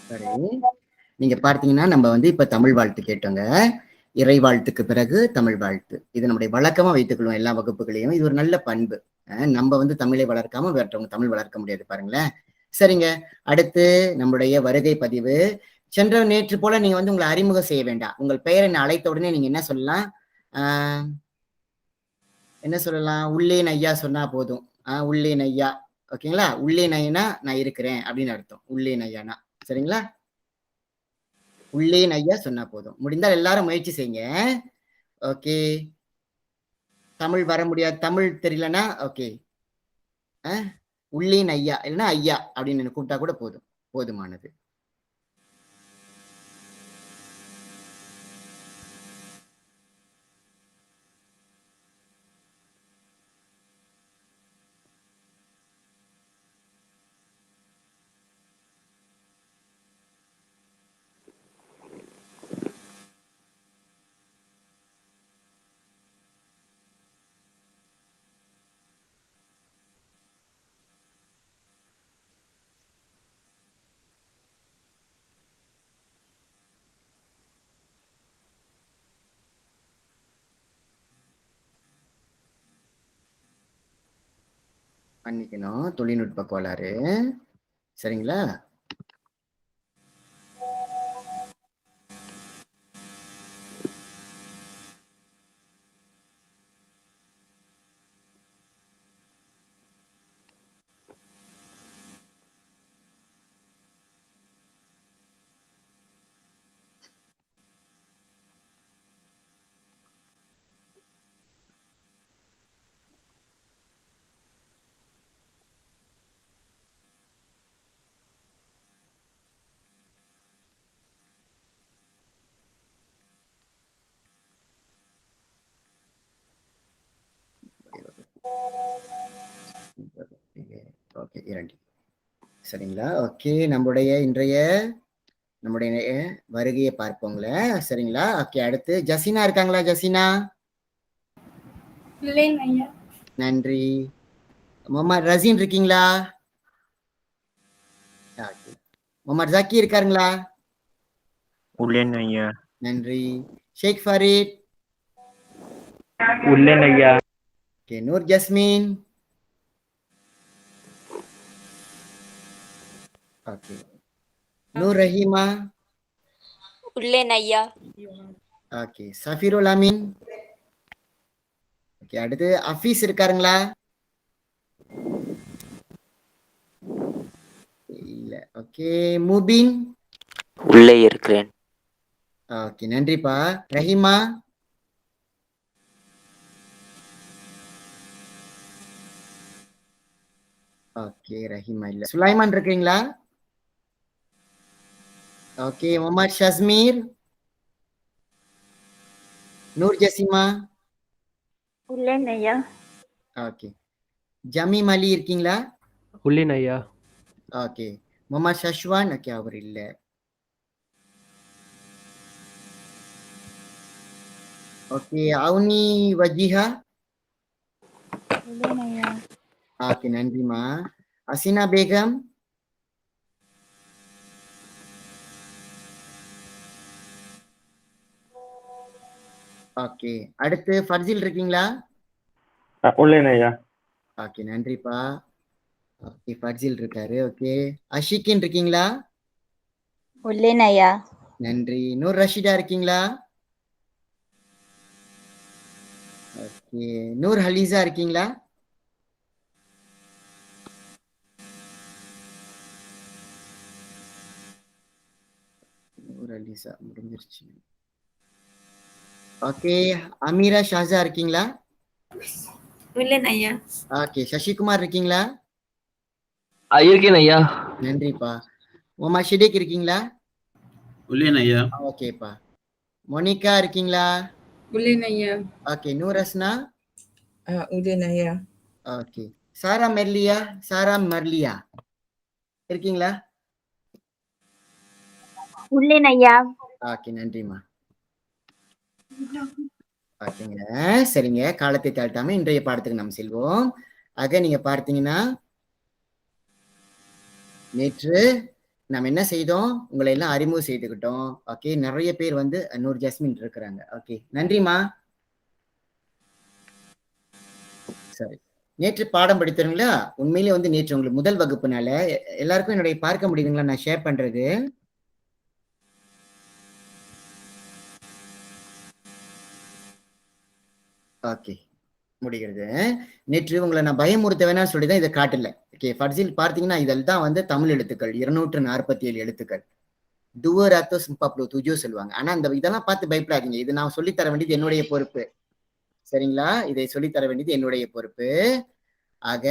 சரி. நீங்க பார்த்தீங்கன்னா, நம்ம வந்து இப்ப தமிழ் வாழ்த்து கேட்டோங்க. இறை வாழ்த்துக்கு பிறகு தமிழ் வாழ்த்து. இது நம்முடைய வழக்கமா வைத்துக்கொள்வோம் எல்லா வகுப்புகளையும். இது ஒரு நல்ல பண்பு. நம்ம வந்து தமிழை வளர்க்காம வேறவங்க தமிழ் வளர்க்க முடியாது பாருங்களேன். சரிங்க. அடுத்து நம்முடைய வருகை பதிவு. நேற்று போல நீங்க வந்து உங்கள அறிமுகம் செய்ய வேண்டாம். உங்கள் பெயர் என்ன அழைத்த உடனே நீங்க என்ன சொல்லலாம்? ஆ என்ன சொல்லலாம்? உள்ளேன் ஐயா சொன்னா போதும். உள்ளேன் ஐயா. ஓகேங்களா? உள்ளேன் ஐயானா நான் இருக்கிறேன் அப்படின்னு அர்த்தம். உள்ளேன் ஐயானா. சரிங்களா? உள்ளேன் ஐயா சொன்னா போதும். முடிந்தால் எல்லாரும் முயற்சி செய்யுங்க. ஓகே. தமிழ் வர முடியாது. தமிழ் தெரியலன்னா ஓகே. உள்ளேன் ஐயா இல்லைன்னா ஐயா அப்படின்னு கூப்பிட்டா கூட போதும். போதுமானது. மன்னிக்கணும். தொழில்நுட்ப கோளாறு. சரிங்களா? ஓகே 2. சரிங்களா? ஓகே. நம்முடைய வருகையை பார்ப்போங்களே. சரிங்களா? ஓகே. அடுத்து ஜசீனா இருக்காங்களா? ஜசீனா? இல்லைங்க ஐயா. நன்றி. முகமது ரசீன் இருக்கீங்களா? முகமது ஜக்கி இருக்காருங்களா? உள்ளேன் ஐயா. நன்றி. ஷேக் ஃபரீத்? உள்ளேன் ஐயா. Okay. Noor Jasmine? Okay. Noor Rahima? உள்ளேன் ஐயா. ஓகே. சஃபீருல் அமீன்? ஓகே. அடுத்து ஹஃபீஸ் இருக்காருங்களா? இல்ல. ஓகே. முபின்? உள்ளே இருக்கிறேன். ஓகே. நன்றிப்பா. ரஹீமா? ஓகே. ரஹீமா இல்ல. சுலைமான் இருக்கீங்களா? ஓகே. முகமது ஷஸ்மீர்? நூர் ஜசீமா? உள்ளேன் ஐயா. ஓகே. ஜமீம் அலி இருக்கீங்களா? உள்ளேன் ஐயா. ஓகே. முகமது ஷஷ்வான்? ஓகே. அவர் இல்ல. ஓகே. அவுனி வஜிஹா? உள்ளேன் ஐயா. ஓகே. நன்றிமா. அசினா பேகம்? ஓகே. அடுத்து ஃபர்ஜில் இருக்கீங்களா? உள்ளேன் ஐயா. ஓகே. நன்றிப்பா. ஓகே. ஃபர்ஜில் இருக்காரு. ஓகே. அஷிகின் இருக்கீங்களா? உள்ளேன் ஐயா. நன்றி. நூர் ரஷீதா இருக்கீங்களா? ஓகே. நூர் ஹலீசா இருக்கீங்களா? நூர் ஹலீசா முடிஞ்சிருச்சு. ஓகே. அமீரா ஷாஜா இருக்கீங்களா? உள்ளேன் ஐயா. ஓகே. சசிகுமார் இருக்கீங்களா? இருக்கேன் ஐயா. நன்றிப்பா. முகமது ஷிடேக் இருக்கீங்களா? உள்ளேன் ஐயா. ஓகேப்பா. மோனிகா இருக்கீங்களா? உள்ளேன் ஐயா. ஓகே. நூர் ஹஸ்னா? உள்ளேன் ஐயா. ஓகே. சாரா மர்லியா இருக்கீங்களா? உள்ளேன் ஐயா. ஓகே. நன்றிம்மா. ஓகேங்க. சரிங்க. காலத்தை தாழ்த்தாம இன்றைய பாடத்துக்கு நாம் செல்வோம். ஆக நீங்க பார்த்தீங்கன்னா நேற்று நம்ம என்ன செய்தோம், உங்களை எல்லாம் அறிமுகம் செய்துக்கிட்டோம். ஓகே, நிறைய பேர் வந்து நூறு ஜாஸ்மின் இருக்கிறாங்க. ஓகே, நன்றிமா. சரி, நேற்று பாடம் படித்தீங்களா? உண்மையிலே வந்து நேற்று உங்களுக்கு முதல் வகுப்புனால எல்லாருக்கும் என்னுடைய பார்க்க முடியுதுங்களா நான் ஷேர் பண்றது? ஓகே, முடிகிறது. நேற்று உங்களை நான் பயமுறுத்த வேணாம்னு சொல்லிதான் இதை காட்டல. ஓகே, ஃபர்சில் பார்த்தீங்கன்னா இதெல்லாம் வந்து தமிழ் எழுத்துக்கள் 247 எழுத்துக்கள். துவர் அத்தோ சிம்பாப்ளோ துஜோ சொல்லுவாங்க. ஆனா அந்த இதெல்லாம் பார்த்து பயப்படாதீங்க. இது நான் சொல்லித்தர வேண்டியது என்னுடைய பொறுப்பு. சரிங்களா? இதை சொல்லித்தர வேண்டியது என்னுடைய பொறுப்பு. ஆக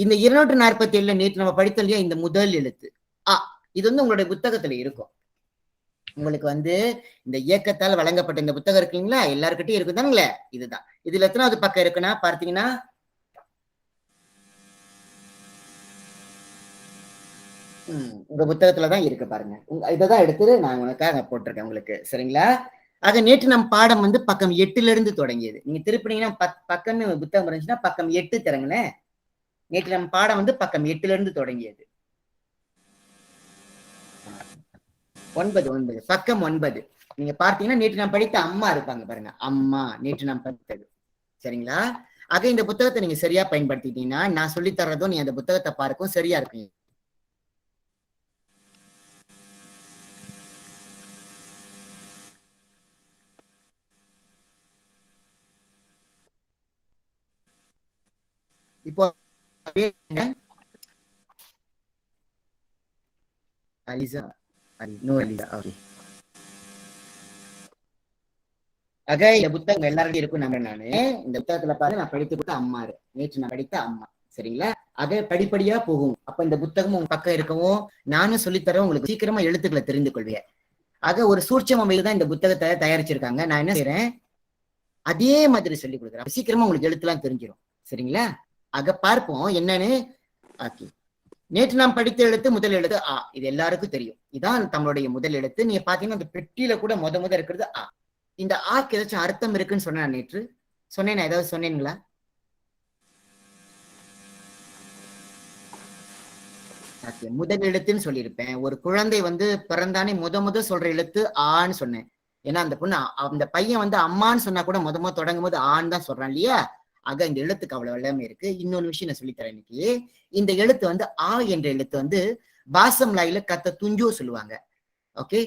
இந்த 247 நேற்று நம்ம படித்தோம் இல்லையா, இந்த முதல் எழுத்து ஆ, இது வந்து உங்களுடைய புத்தகத்துல இருக்கும். உங்களுக்கு வந்து இந்த இயக்கத்தால் வழங்கப்பட்ட இந்த புத்தகம் இருக்குங்களா, எல்லாருக்கிட்டையும் இருக்குதானுங்களே, இதுதான். இதுல எத்தனாவது பக்கம் இருக்குன்னா பார்த்தீங்கன்னா உங்க புத்தகத்துலதான் இருக்கு பாருங்க. இதைதான் எடுத்து நான் உனக்காக போட்டிருக்கேன் உங்களுக்கு. சரிங்களா? ஆக நேற்று நம் பாடம் வந்து பக்கம் 8ல இருந்து தொடங்கியது. நீங்க திருப்பினீங்கன்னா பக்கம்னு புத்தகம் இருந்துச்சுன்னா பக்கம் 8 தரங்களேன். நேற்று நம்ம பாடம் வந்து பக்கம் 8ல இருந்து தொடங்கியது. 9 பக்கம் 9 நீங்க பார்த்தீங்கன்னா நேற்று நான் படித்த அம்மா இருப்பாங்க பாருங்க, அம்மா நேற்று நான் படித்தது. சரிங்களா? ஆக இந்த புத்தகத்தை நீங்க சரியா பயன்படுத்திட்டீங்கன்னா நான் சொல்லி தர்றதும் நீ அந்த புத்தகத்தை பார்க்கும் சரியா இருக்கும். இப்போ அலிசா நோ அலிசா. ஓகே, ஆக இந்த புத்தகம் எல்லாருக்கும் இருக்கும் நம்புறேன் நானு. இந்த புத்தகத்துல பாரு நான் படித்து கொடுத்த அம்மா, நேற்று நான் படித்த அம்மா. சரிங்களா? ஆக படிப்படியா போகும். அப்ப இந்த புத்தகம் உங்க பக்கம் இருக்கவும் நானும் சொல்லித்தரேன், உங்களுக்கு சீக்கிரமா எழுத்துக்களை தெரிந்து கொள்வேன். ஆக ஒரு சூட்சம முறையில் தான் இந்த புத்தகத்தை தயாரிச்சிருக்காங்க. நான் என்ன செய்யறேன், அதே மாதிரி சொல்லி கொடுக்குறேன். சீக்கிரமா உங்களுக்கு எழுத்துலாம் தெரிஞ்சிடும். சரிங்களா? ஆக பார்ப்போம் என்னன்னு. ஓகே, நேற்று நாம் படித்த எழுத்து முதல் எழுத்து ஆ, இது எல்லாருக்கும் தெரியும். இதான் நம்மளுடைய முதல் எழுத்து. நீங்க பாத்தீங்கன்னா அந்த பெட்டியில கூட முத இருக்கிறது ஆ. இந்த ஆக்கு ஏதாச்சும் அர்த்தம் இருக்குன்னு சொன்னேன் நேற்று? சொன்னேன், ஏதாவது சொன்னீங்களா? முதல் எழுத்துன்னு சொல்லியிருப்பேன். ஒரு குழந்தை வந்து பிறந்தானே முத சொல்ற எழுத்து ஆன்னு சொன்னேன். ஏன்னா அந்த பொண்ணு அந்த பையன் வந்து அம்மான்னு சொன்னா கூட முத தொடங்கும் போது ஆன்னு தான் சொல்றான் இல்லையா? ஆக இந்த எழுத்துக்கு அவ்வளவு எல்லாமே இருக்கு. இன்னொரு விஷயம் நான் சொல்லித்தரேன் இன்னைக்கு. இந்த எழுத்து வந்து ஆ என்ற எழுத்து வந்து பாசம் லாயில கத்த துஞ்சோ சொல்லுவாங்க. ஓகே,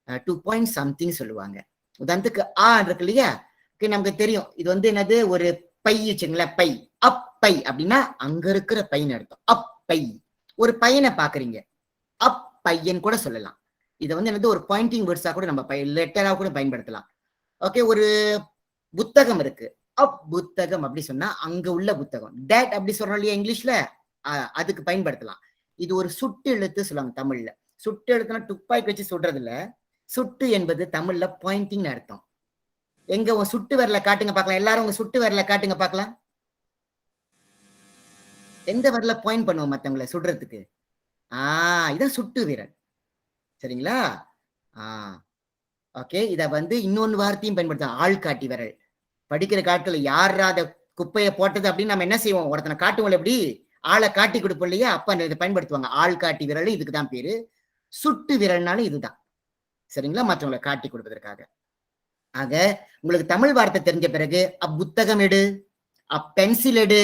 2 point something சொல்லுவாங்க. உதாரணத்துக்கு ஆ இருக்கு இல்லையா, ஓகே, நமக்கு தெரியும் இது வந்து என்னது, ஒரு பை வச்சுங்களேன், பை. அப்பை அப்படின்னா அங்க இருக்கிற பையன் அர்த்தம். அப்பை. ஒரு பையனை பாக்குறீங்க, அப்பையன் கூட சொல்லலாம். இதை வந்து என்னது ஒரு பாயிண்டிங் வேர்ட்ஸா கூட நம்ம லெட்டரா கூட பயன்படுத்தலாம். ஓகே, ஒரு புத்தகம் இருக்கு, புத்தகம் அப்படி சொன்னா அங்க உள்ள புத்தகம். டேட் அப்படி சொல்றோம் இல்லையா இங்கிலீஷ்ல, அதுக்கு பயன்படுத்தலாம். இது ஒரு சுட்டு எழுத்து சொல்லுவாங்க தமிழ்ல. சுட்டு எழுத்துனா துப்பாக்கி வச்சு சுடுறது இல்ல. சுட்டு என்பது தமிழ்ல பாயிண்டிங் அர்த்தம். எங்க உங்க சுட்டு விரல காட்டுங்க பார்க்கலாம். எல்லாரும் உங்க சுட்டு விரல காட்டுங்க பார்க்கலாம். எந்த விரல பாயிண்ட் பண்ணுவோம் மத்தவங்களை சுடுறதுக்கு? இதான் சுட்டு விரல். சரிங்களா? ஓகே, இத வந்து இன்னொன்னு வார்த்தையும் பயன்படுத்தலாம், ஆள்காட்டி விரல். படிக்கிற காலத்துல யாரா அத குப்பையை போட்டது அப்படின்னு நம்ம என்ன செய்வோம், ஒருத்தனை காட்டுவோம், எப்படி ஆளை காட்டி கொடுப்போம் இல்லையா, அப்ப இதை பயன்படுத்துவாங்க. ஆள் காட்டி விரல் இதுக்குதான் பேரு. சுட்டு விரல்னாலும் இதுதான். சரிங்களா? மற்றவங்களை காட்டி கொடுப்பதற்காக. ஆக உங்களுக்கு தமிழ் வார்த்தை தெரிஞ்ச பிறகு அப்புத்தகம் எடு, அப்பென்சில் எடு,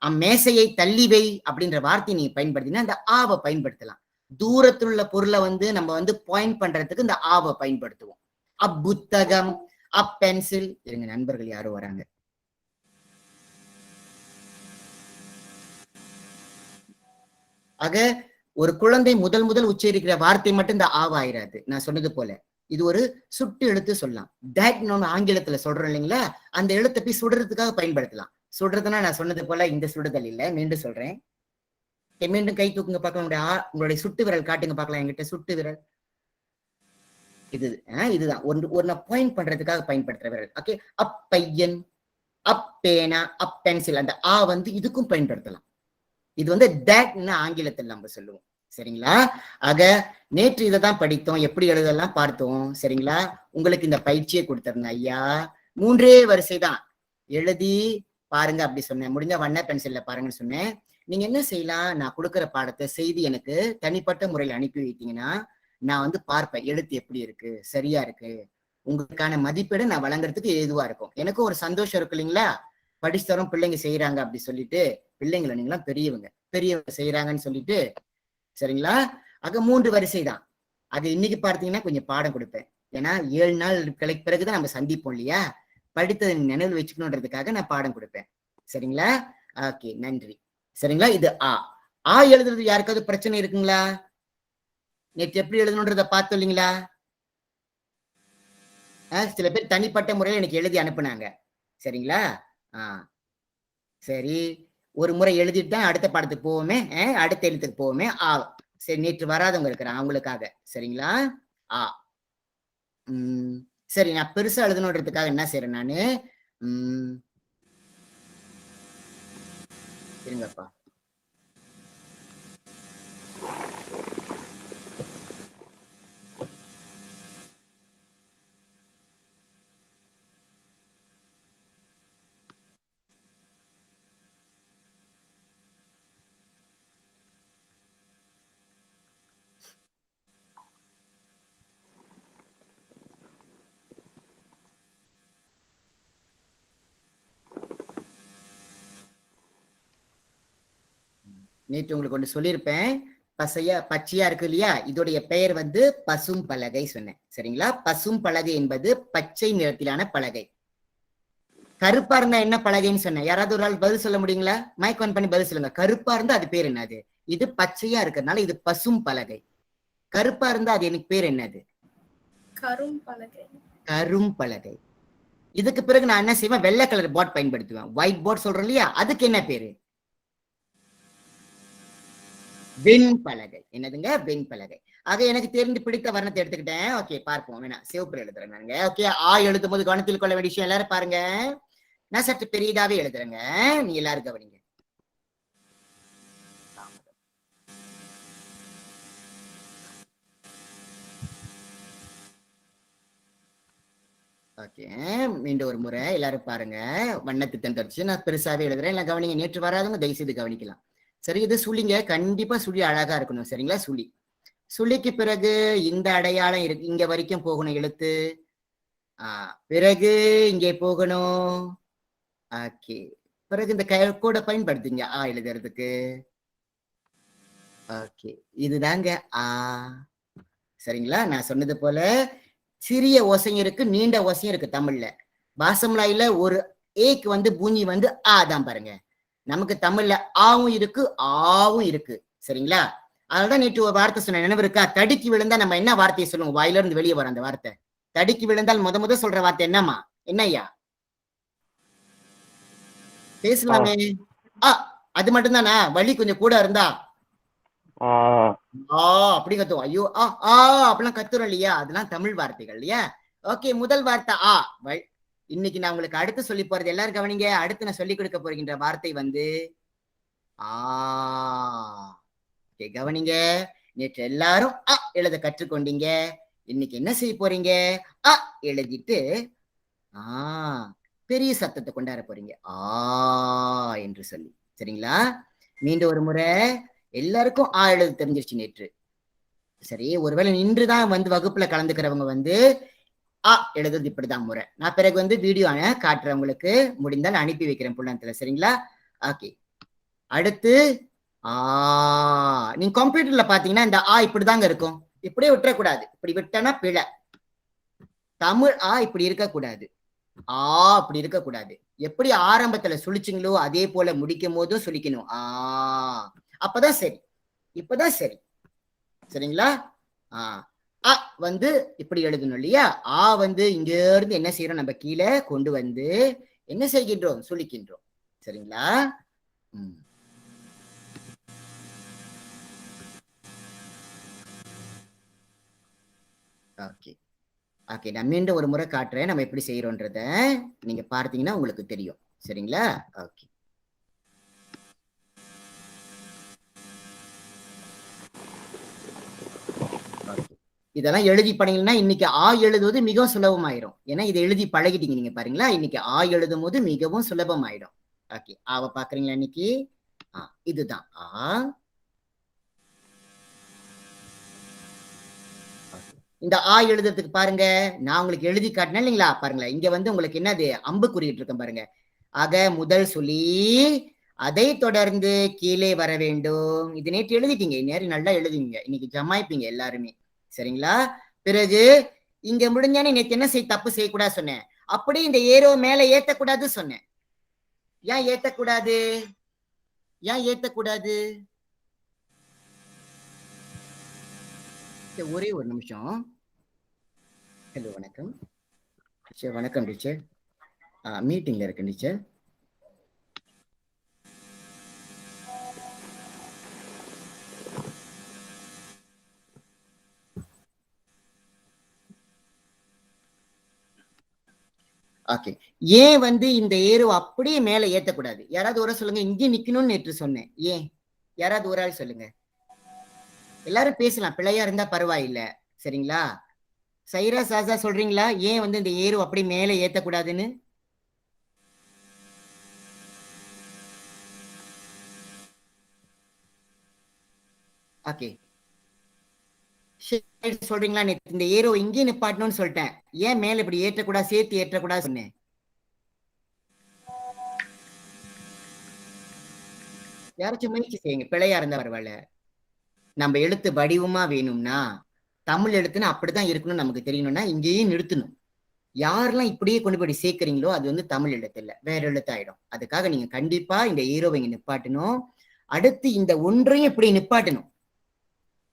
அம்மேசையை தள்ளி வை அப்படின்ற வார்த்தையை நீங்க பயன்படுத்தினா இந்த ஆவை பயன்படுத்தலாம். தூரத்தில் உள்ள பொருளை வந்து நம்ம வந்து பாயிண்ட் பண்றதுக்கு இந்த ஆவை பயன்படுத்துவோம். அப்புத்தகம், அப்பென்சில். இருங்க, நண்பர்கள் யாரும் வராங்க. ஆக ஒரு குழந்தை முதல் உச்சரிக்கிற வார்த்தை மட்டும் இந்த ஆவாயிராது. நான் சொன்னது போல இது ஒரு சுட்டு எழுத்து சொல்லலாம். தட் ஆங்கிலத்துல சொல்றோம் இல்லைங்களா, அந்த எழுத்தை போய் சுடுறதுக்காக பயன்படுத்தலாம். சுடுறதுன்னா நான் சொன்னது போல இந்த சுடுதல் இல்ல, மீண்டும் சொல்றேன். மீண்டும் கை தூக்குங்க பார்க்கலாம். உங்களுடைய சுட்டு விரல் காட்டுங்க பார்க்கலாம். என்கிட்ட சுட்டு விரல் இதுதான் ஒரு பாயிண்ட் பண்றதுக்காக பயன்படுத்துற விரல். ஓகே, அப்பையன், அப்பேனா, அப்பென்சில், அந்த ஆ வந்து இதுக்கும் பயன்படுத்தலாம். இது வந்து தட்னு ஆங்கிலத்தில் நம்ம சொல்லுவோம். சரிங்களா? ஆக நேற்று இதை தான் படித்தோம், எப்படி எழுதலாம் பார்த்தோம். சரிங்களா? உங்களுக்கு இந்த பயிற்சியை கொடுத்திருந்தேன் ஐயா. 3 வரிசை தான் எழுதி பாருங்க அப்படி சொன்னேன். முடிஞ்ச வண்ண பென்சில்ல பாருங்கன்னு சொன்னேன். நீங்க என்ன செய்யலாம், நான் கொடுக்குற பாடத்தை செய்தி எனக்கு தனிப்பட்ட முறையில் அனுப்பி வைத்தீங்கன்னா நான் வந்து பார்ப்பேன் எழுத்து எப்படி இருக்கு, சரியா இருக்கு, உங்களுக்கான மதிப்பீடு நான் வழங்குறதுக்கு ஏதுவா இருக்கும். எனக்கும் ஒரு சந்தோஷம் இருக்கு இல்லைங்களா, படிச்சு தரோம் பிள்ளைங்க செய்யறாங்க அப்படி சொல்லிட்டு. பிள்ளைங்களை நீங்களாம் பெரியவங்க செய்யறாங்கன்னு சொல்லிட்டு. சரிங்களா? ஆக 3 வரிசை தான். அது இன்னைக்கு பார்த்தீங்கன்னா கொஞ்சம் பாடம் கொடுப்பேன். ஏன்னா 7 நாள் பிறகுதான் நம்ம சந்திப்போம் இல்லையா, படித்ததை நினைவில் வச்சுக்கணுன்றதுக்காக நான் பாடம் கொடுப்பேன். சரிங்களா? ஓகே, நன்றி. சரிங்களா? இது ஆ எழுதுறது யாருக்காவது பிரச்சனை இருக்குங்களா? நேற்று எப்படி எழுதணுன்றத பார்த்தோம் இல்லைங்களா? சில பேர் தனிப்பட்ட முறையில் எனக்கு எழுதி அனுப்புனாங்க. சரிங்களா? சரி, ஒரு முறை எழுதிட்டு தான் அடுத்த பாடத்துக்கு போவோமே, அடுத்த எழுத்துக்கு போவோமே. சரி, நேற்று வராதவங்க இருக்கிறாங்க அவங்களுக்காக. சரிங்களா? சரி, நான் பெருசா எழுதணுன்றதுக்காக என்ன செய்யறேன் நானு, இருங்கப்பா. நேற்று உங்களுக்கு ஒன்று சொல்லியிருப்பேன், பச்சையா இருக்கு இல்லையா, இதோடைய பெயர் வந்து பசும் பலகை சொன்னேன். சரிங்களா? பசும் பலகை என்பது பச்சை நிறத்திலான பலகை. கருப்பா இருந்தா என்ன பலகைன்னு சொன்னேன், யாராவது ஒரு ஆள் பதில் சொல்ல முடியுங்களா? மைக் ஆன் பண்ணி பதில் சொல்லுங்க. கருப்பா இருந்தா அது பேர் என்னது? இது பச்சையா இருக்கிறதுனால இது பசும் பலகை. கருப்பா இருந்தா அது எனக்கு பேர் என்னது? கரும் பலகை. இதுக்கு பிறகு நான் என்ன செய்வேன், வெள்ளை கலர் போர்ட் பயன்படுத்துவேன். ஒயிட் போர்ட் சொல்றோம் இல்லையா, அதுக்கு என்ன பேரு? வெண்பலகை. என்னதுங்க? வெண்பலகை. ஆக எனக்கு தெரிந்து பிடித்த வர்ணத்தை எடுத்துக்கிட்டேன். ஓகே, பார்ப்போம். வேணா சிவப்பு எழுதுறேன் நாங்க. ஓகே, எழுதும் போது கவனத்தில் கொள்ள வேண்டிய விஷயம் எல்லாரும் பாருங்க, நான் சற்று பெரியதாவே எழுதுறேங்க, நீங்க எல்லாரும் கவனிங்க. ஓகே, மீண்டும் ஒரு முறை எல்லாரும் பாருங்க, வண்ணத்தை தந்துருச்சு. நான் பெருசாவே எழுதுறேன், எல்லாம் கவனிங்க. நேற்று வராதவங்க தயவு செய்து கவனிக்கலாம். சரி, இது சுழிங்க, கண்டிப்பா சுழி அழகா இருக்கணும். சரிங்களா? சுழிக்கு பிறகு இந்த அடையாளம் இருக்கு, இங்க வரைக்கும் போகணும் எழுத்து. பிறகு இங்கே போகணும். ஓகே, பிறகு இந்த கூட பயன்படுத்துங்க எழுதுறதுக்கு. ஓகே, இதுதாங்க சரிங்களா? நான் சொன்னது போல சிறிய ஓசையும் இருக்கு, நீண்ட ஓசையும் இருக்கு தமிழ்ல. பாசம்லாயில ஒரு ஏக்கு வந்து பூஞ்சி வந்து தான் பாருங்க. நமக்கு தமிழ்ல ஆவும் இருக்கு, ஆவும் இருக்கு. சரிங்களா? அதனாலதான் நேற்று ஒரு வார்த்தை சொன்ன நினைவு இருக்கா, தடுக்கி விழுந்தா நம்ம என்ன வார்த்தையை சொல்லுவோம், வாயில இருந்து வெளியே வர அந்த வார்த்தை. தடுக்கி விழுந்தால் முத சொல்ற வார்த்தை என்னம்மா? என்னய்யா பேசலாமே? அது மட்டும்தானா? வலி கொஞ்சம் கூட இருந்தா அப்படி கத்துவோம். ஐயோ அப்படிலாம் கத்துறோம் இல்லையா, அதெல்லாம் தமிழ் வார்த்தைகள் இல்லையா? ஓகே, முதல் வார்த்தை இன்னைக்கு நான் உங்களுக்கு அடுத்து சொல்லி போறது, எல்லாரும் கவனிங்க. அடுத்து நான் சொல்லிக் கொடுக்க போகின்ற வார்த்தை வந்து கவனிங்க. நேற்று எல்லாரும் எழுத கற்றுக்கொண்டீங்க. இன்னைக்கு என்ன செய்ய போறீங்க, எழுதிட்டு பெரிய சத்தத்தை கொண்டாட போறீங்க, என்று சொல்லி. சரிங்களா? மீண்டும் ஒரு முறை எல்லாருக்கும் எழுத தெரிஞ்சிருச்சு நேற்று. சரி, ஒருவேளை நின்றுதான் வந்து வகுப்புல கலந்துக்கிறவங்க வந்து எழுதுறது இப்படிதான் முறை. நான் பிறகு வந்து வீடியோ காட்டுறவங்களுக்கு முடிந்தால் அனுப்பி வைக்கிறேன் புள்ளத்துல. சரிங்களா? ஓகே, அடுத்து நீங்க கம்ப்யூட்டர்ல பாத்தீங்கன்னா இந்த இப்படிதாங்க இருக்கும். இப்படியே விட்டுறக்கூடாது, இப்படி விட்டனா பிழை. தமிழ் இப்படி இருக்கக்கூடாது, அப்படி இருக்கக்கூடாது. எப்படி ஆரம்பத்துல சுழிச்சிங்களோ அதே போல முடிக்கும் போதும் சுழிக்கணும். அப்பதான் சரி, இப்பதான் சரி. சரிங்களா? வந்து இப்படி எழுதணும் இல்லையா? வந்து இங்க இருந்து என்ன செய்யறோம், நம்ம கீழே கொண்டு வந்து என்ன செய்கின்றோம், சுழிக்கின்றோம். சரிங்களா? ஓகே, நான் மீண்டும் ஒரு முறை காட்டுறேன் நம்ம எப்படி செய்யறோன்றத. நீங்க பார்த்தீங்கன்னா உங்களுக்கு தெரியும். சரிங்களா? ஓகே, இதெல்லாம் எழுதி பழகினா இன்னைக்கு எழுதுவது மிகவும் சுலபமாயிரும். ஏன்னா இதை எழுதி பழகிட்டீங்க நீங்க பாருங்களா. இன்னைக்கு எழுதும் போது மிகவும் சுலபமாயிடும். ஓகே, பாக்குறீங்களா? இன்னைக்கு இதுதான் ஆ. இந்த ஆ எழுதுறதுக்கு பாருங்க, நான் உங்களுக்கு எழுதி காட்டினேன் இல்லைங்களா? பாருங்களேன், இங்க வந்து உங்களுக்கு என்னது அம்பு குறியிட்டு இருக்கேன் பாருங்க. ஆக முதல் சொல்லி அதை தொடர்ந்து கீழே வர வேண்டும். இது நேற்று எழுதிட்டீங்க, நேரம் நல்லா எழுதுவீங்க, இன்னைக்கு ஜமாய்ப்பீங்க எல்லாருமே, சரிங்களா? பிறகு இங்க முடிஞ்சானே நேற்று என்ன தப்பு செய்யக்கூடாது சொன்னேன், அப்படியே இந்த ஏரோ மேல ஏத்தக்கூடாது சொன்னேன். ஏன் ஏத்தக்கூடாது? ஏன் ஏத்தக்கூடாது? ஒரே ஒரு நிமிஷம். ஹலோ, வணக்கம் டீச்சர். வணக்கம் டீச்சர். மீட்டிங்ல இருக்கு டீச்சர். ஓகே, ஏன் வந்து இந்த ஏரோ அப்படியே மேல ஏத்தக்கூடாது? யாராவது ஒரு சொல்லுங்க. இங்கே நிக்கணும்னு நேற்று சொன்னேன், ஏன்? யாராவது ஒரு ஆள் சொல்லுங்க. எல்லாரும் பேசலாம், பிள்ளையா இருந்தா பரவாயில்ல, சரிங்களா? சைரா சாசா சொல்றீங்களா, ஏன் வந்து இந்த ஏரோ அப்படி மேல ஏத்தக்கூடாதுன்னு? ஓகே, சொல்றீங்களா? இந்த ஏரோ இங்கே நிப்பாட்டணும்னு சொல்லிட்டேன், ஏன் மேல இப்படி ஏற்றக்கூடாது, சேர்த்து ஏற்றக்கூடாது சொன்னேன்? யாராச்சும் முயற்சி செய்யுங்க, பிழையா இருந்தா பரவாயில்ல. நம்ம எழுத்து வடிவமா வேணும்னா, தமிழ் எழுத்துன்னு அப்படிதான் இருக்கணும்னு நமக்கு தெரியணும்னா இங்கேயே நிறுத்தணும். யாரெல்லாம் இப்படியே கொண்டு போய் சேர்க்கிறீங்களோ அது வந்து தமிழ் எழுத்து இல்ல, வேற எழுத்தாயிடும். அதுக்காக நீங்க கண்டிப்பா இந்த ஹீரோவை இங்க நிப்பாட்டணும். அடுத்து இந்த ஒன்றையும் இப்படி நிப்பாட்டணும்.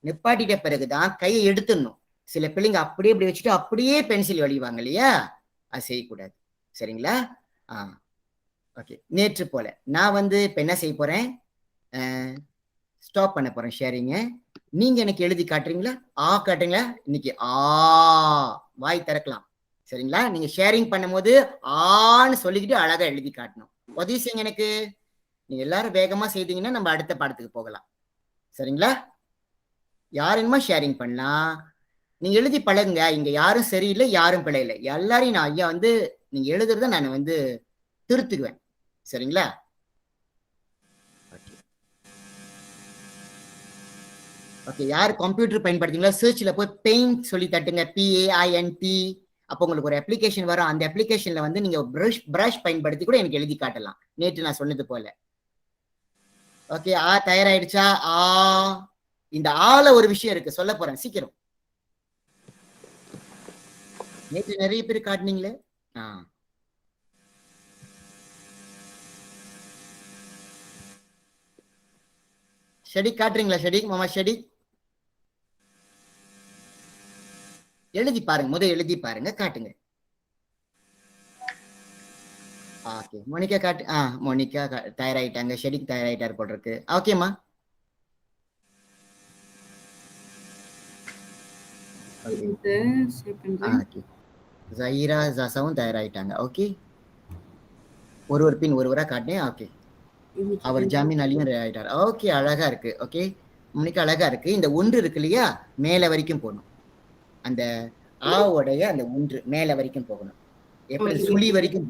நிப்பாட்டிட்ட பிறகுதான் கையை எடுத்துடணும். சில பிள்ளைங்க அப்படியே இப்படி வச்சுட்டு அப்படியே பென்சில் வழிவாங்க இல்லையா, அது செய்யக்கூடாது, சரிங்களா? ஓகே, நேற்று போல நான் வந்து இப்ப என்ன செய்ய போறேன், ஸ்டாப் பண்ண போறேன் ஷேரிங்க. நீங்க எனக்கு எழுதி காட்டுறீங்களா? காட்டுறீங்களா? இன்னைக்கு வாய் திறக்கலாம், சரிங்களா? நீங்க ஷேரிங் பண்ணும்போது ஆன்னு சொல்லிக்கிட்டு அழகா எழுதி காட்டணும். உதவி செய்யுங்க எனக்கு. நீங்க எல்லாரும் வேகமா செய்தீங்கன்னா நம்ம அடுத்த பாடத்துக்கு போகலாம், சரிங்களா? யாருமா ஷேரிங் பண்ணலாம், நீங்க எழுதி பழகுங்க. இங்க யாரும் சரியில்லை, யாரும் பிழை இல்லை. எல்லாரையும் நான் ஐயா வந்து நீங்க எழுதுறத நான் வந்து திருத்துக்குவேன், சரிங்களா? ஓகே, யார் கம்ப்யூட்டர் பயன்படுத்தீங்களா, சர்ச்ல போய் பெயிண்ட் சொல்லி தட்டுங்க, PAINT. அப்போ உங்களுக்கு ஒரு அப்ளிகேஷன் வரும், அந்த அப்ளிகேஷன்ல வந்து நீங்க பிரஷ் பயன்படுத்தி கூட எனக்கு எழுதி காட்டலாம், நேற்று நான் சொன்னது போல. ஓகே, தயாராயிடுச்சா? இந்த ஆல ஒரு விஷயம் இருக்கு, சொல்ல போறேன் சீக்கிரம். நேற்று நிறைய பேர் காட்டினீங்களே. ஷெடி காட்டுறீங்களா? ஷெடி மாமா, ஷெடி எழுதி பாருங்க, முதல் எழுதி பாருங்க, காட்டுங்க. ஓகே, மோனிகா காட்டு. மோனிகா தயாராயிட்டாங்க, ஷெடிக்கு தயாராயிட்டார் போல் இருக்கு. ஓகேம்மா, ஜஹீரா ஜாசாவும் தயாராயிட்டாங்க. ஓகே, ஒரு பின் ஒருவரா காட்டினேன். ஓகே, அவர் ஜாமீன் அலியும் ஆயிட்டார். ஓகே, அழகா இருக்கு. ஓகே, மோனிகா அழகா இருக்கு. இந்த ஒன்று இருக்கு இல்லையா, மேல வரைக்கும் போகணும். அந்த உடைய அந்த ஒன்று மேல வரைக்கும் போகணும். எப்படி சுழி வரைக்கும்.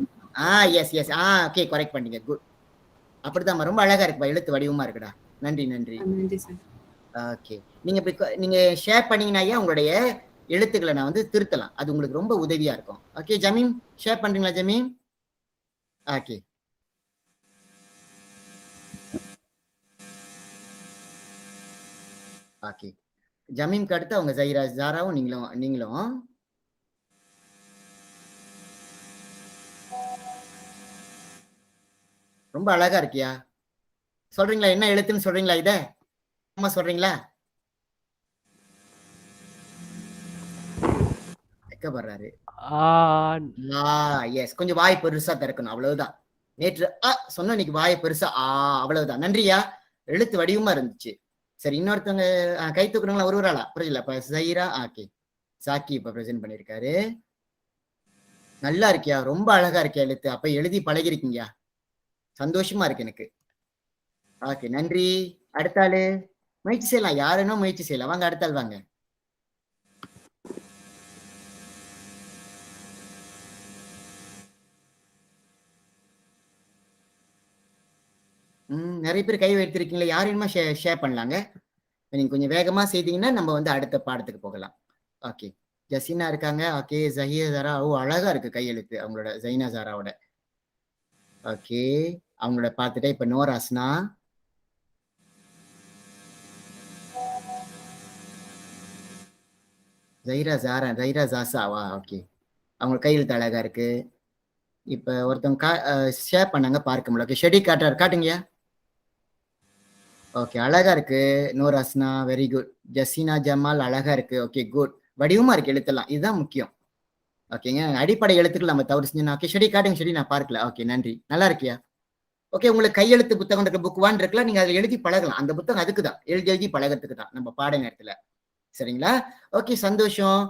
Yes yes. ஓகே, கரெக்ட் பண்ணீங்க, குட். அப்படிதான், ரொம்ப அழகா இருக்குப்பா, எழுத்து வடிவமா இருக்குடா. நன்றி நன்றி. ஓகே, நீங்க ஷேர் பண்ணீங்கன்னா உங்களுடைய எழுத்துக்களை நான் வந்து திருத்தலாம், அது உங்களுக்கு ரொம்ப உதவியா இருக்கும். ஓகே ஜமீன், ஷேர் பண்றீங்களா ஜமீன்? Okay, okay. ஜமீனுக்கு அடுத்து அவங்க ஜாராவும் நீங்களும் ரொம்ப அழகா இருக்கியா? சொல்றீங்களா என்ன எழுத்துன்னு சொல்றீங்களா? இத அம்மா சொல்றீங்களா? வெக்கப்படுறாரு. எஸ், கொஞ்சம் வாய் பெருசா திறக்கணும், அவ்வளவுதான். நேற்று சொன்ன இன்னைக்கு வாய் பெருசா அவ்வளவுதான். நன்றியா, எழுத்து வடிவமா இருந்துச்சு. சரி, இன்னொருத்தவங்க கை தூக்குறவங்களா? ஒரு ஆளா? புரியல. இப்ப சைரா. ஓகே, சாக்கி இப்ப பிரசன்ட் பண்ணிருக்காரு. நல்லா இருக்கியா, ரொம்ப அழகா இருக்கியா எழுத்து. அப்ப எழுதி பழகிருக்கீங்க, சந்தோஷமா இருக்கு எனக்கு. ஓகே, நன்றி. அடுத்த ஆளு முயற்சி செய்யலாம், யாருன்னா முயற்சி செய்யலாம். வாங்க, அடுத்த ஆள் வாங்க. நிறைய பேர் கை வைத்திருக்கீங்களா? யார் வேணுமா ஷேர் பண்ணலாங்க. நீங்க கொஞ்சம் வேகமா செய்தீங்கன்னா நம்ம வந்து அடுத்த பாடத்துக்கு போகலாம். ஓகே, ஜசீனா இருக்காங்க. ஓகே, ஜஹியா ஜாரா. ஓ, அழகா இருக்கு கையெழுத்து அவங்களோட, ஜைனா ஜாராவோட. ஓகே, அவங்களோட பார்த்துட்டேன். இப்ப நோராஸ்னா. ஜைரா ஜாசாவா? ஓகே, அவங்க கையெழுத்து அழகா இருக்கு. இப்ப ஒருத்தவங்க ஷேர் பண்ணாங்க, பார்க்க முடியல. ஓகே, ஷெடி காட்டுங்கய்யா. ஓகே, அழகா இருக்கு நோராஸ்னா, வெரி குட். ஜசீனா ஜமால் அழகா இருக்கு. Okay, good. வடிவமா இருக்கு எழுத்தெல்லாம், இதுதான் முக்கியம். ஓகேங்க, அடிப்படை எழுத்துக்கள் நம்ம தவறு செஞ்சோம்னா. ஓகே, ஷெடி காட்டுங்க. ஷெடி, நான் பார்க்கல. ஓகே, நன்றி. நல்லா இருக்கியா? ஓகே, உங்களுக்கு கையெழுத்து புத்தகம் இருக்கு, புக் 1 இருக்குல்ல, நீங்க அதில் எழுதி பழகலாம். அந்த புத்தகம் அதுக்கு தான், எழுதி பழகிறதுக்கு தான், நம்ம பாட நேரத்துல. சரிங்களா? ஓகே, சந்தோஷம்.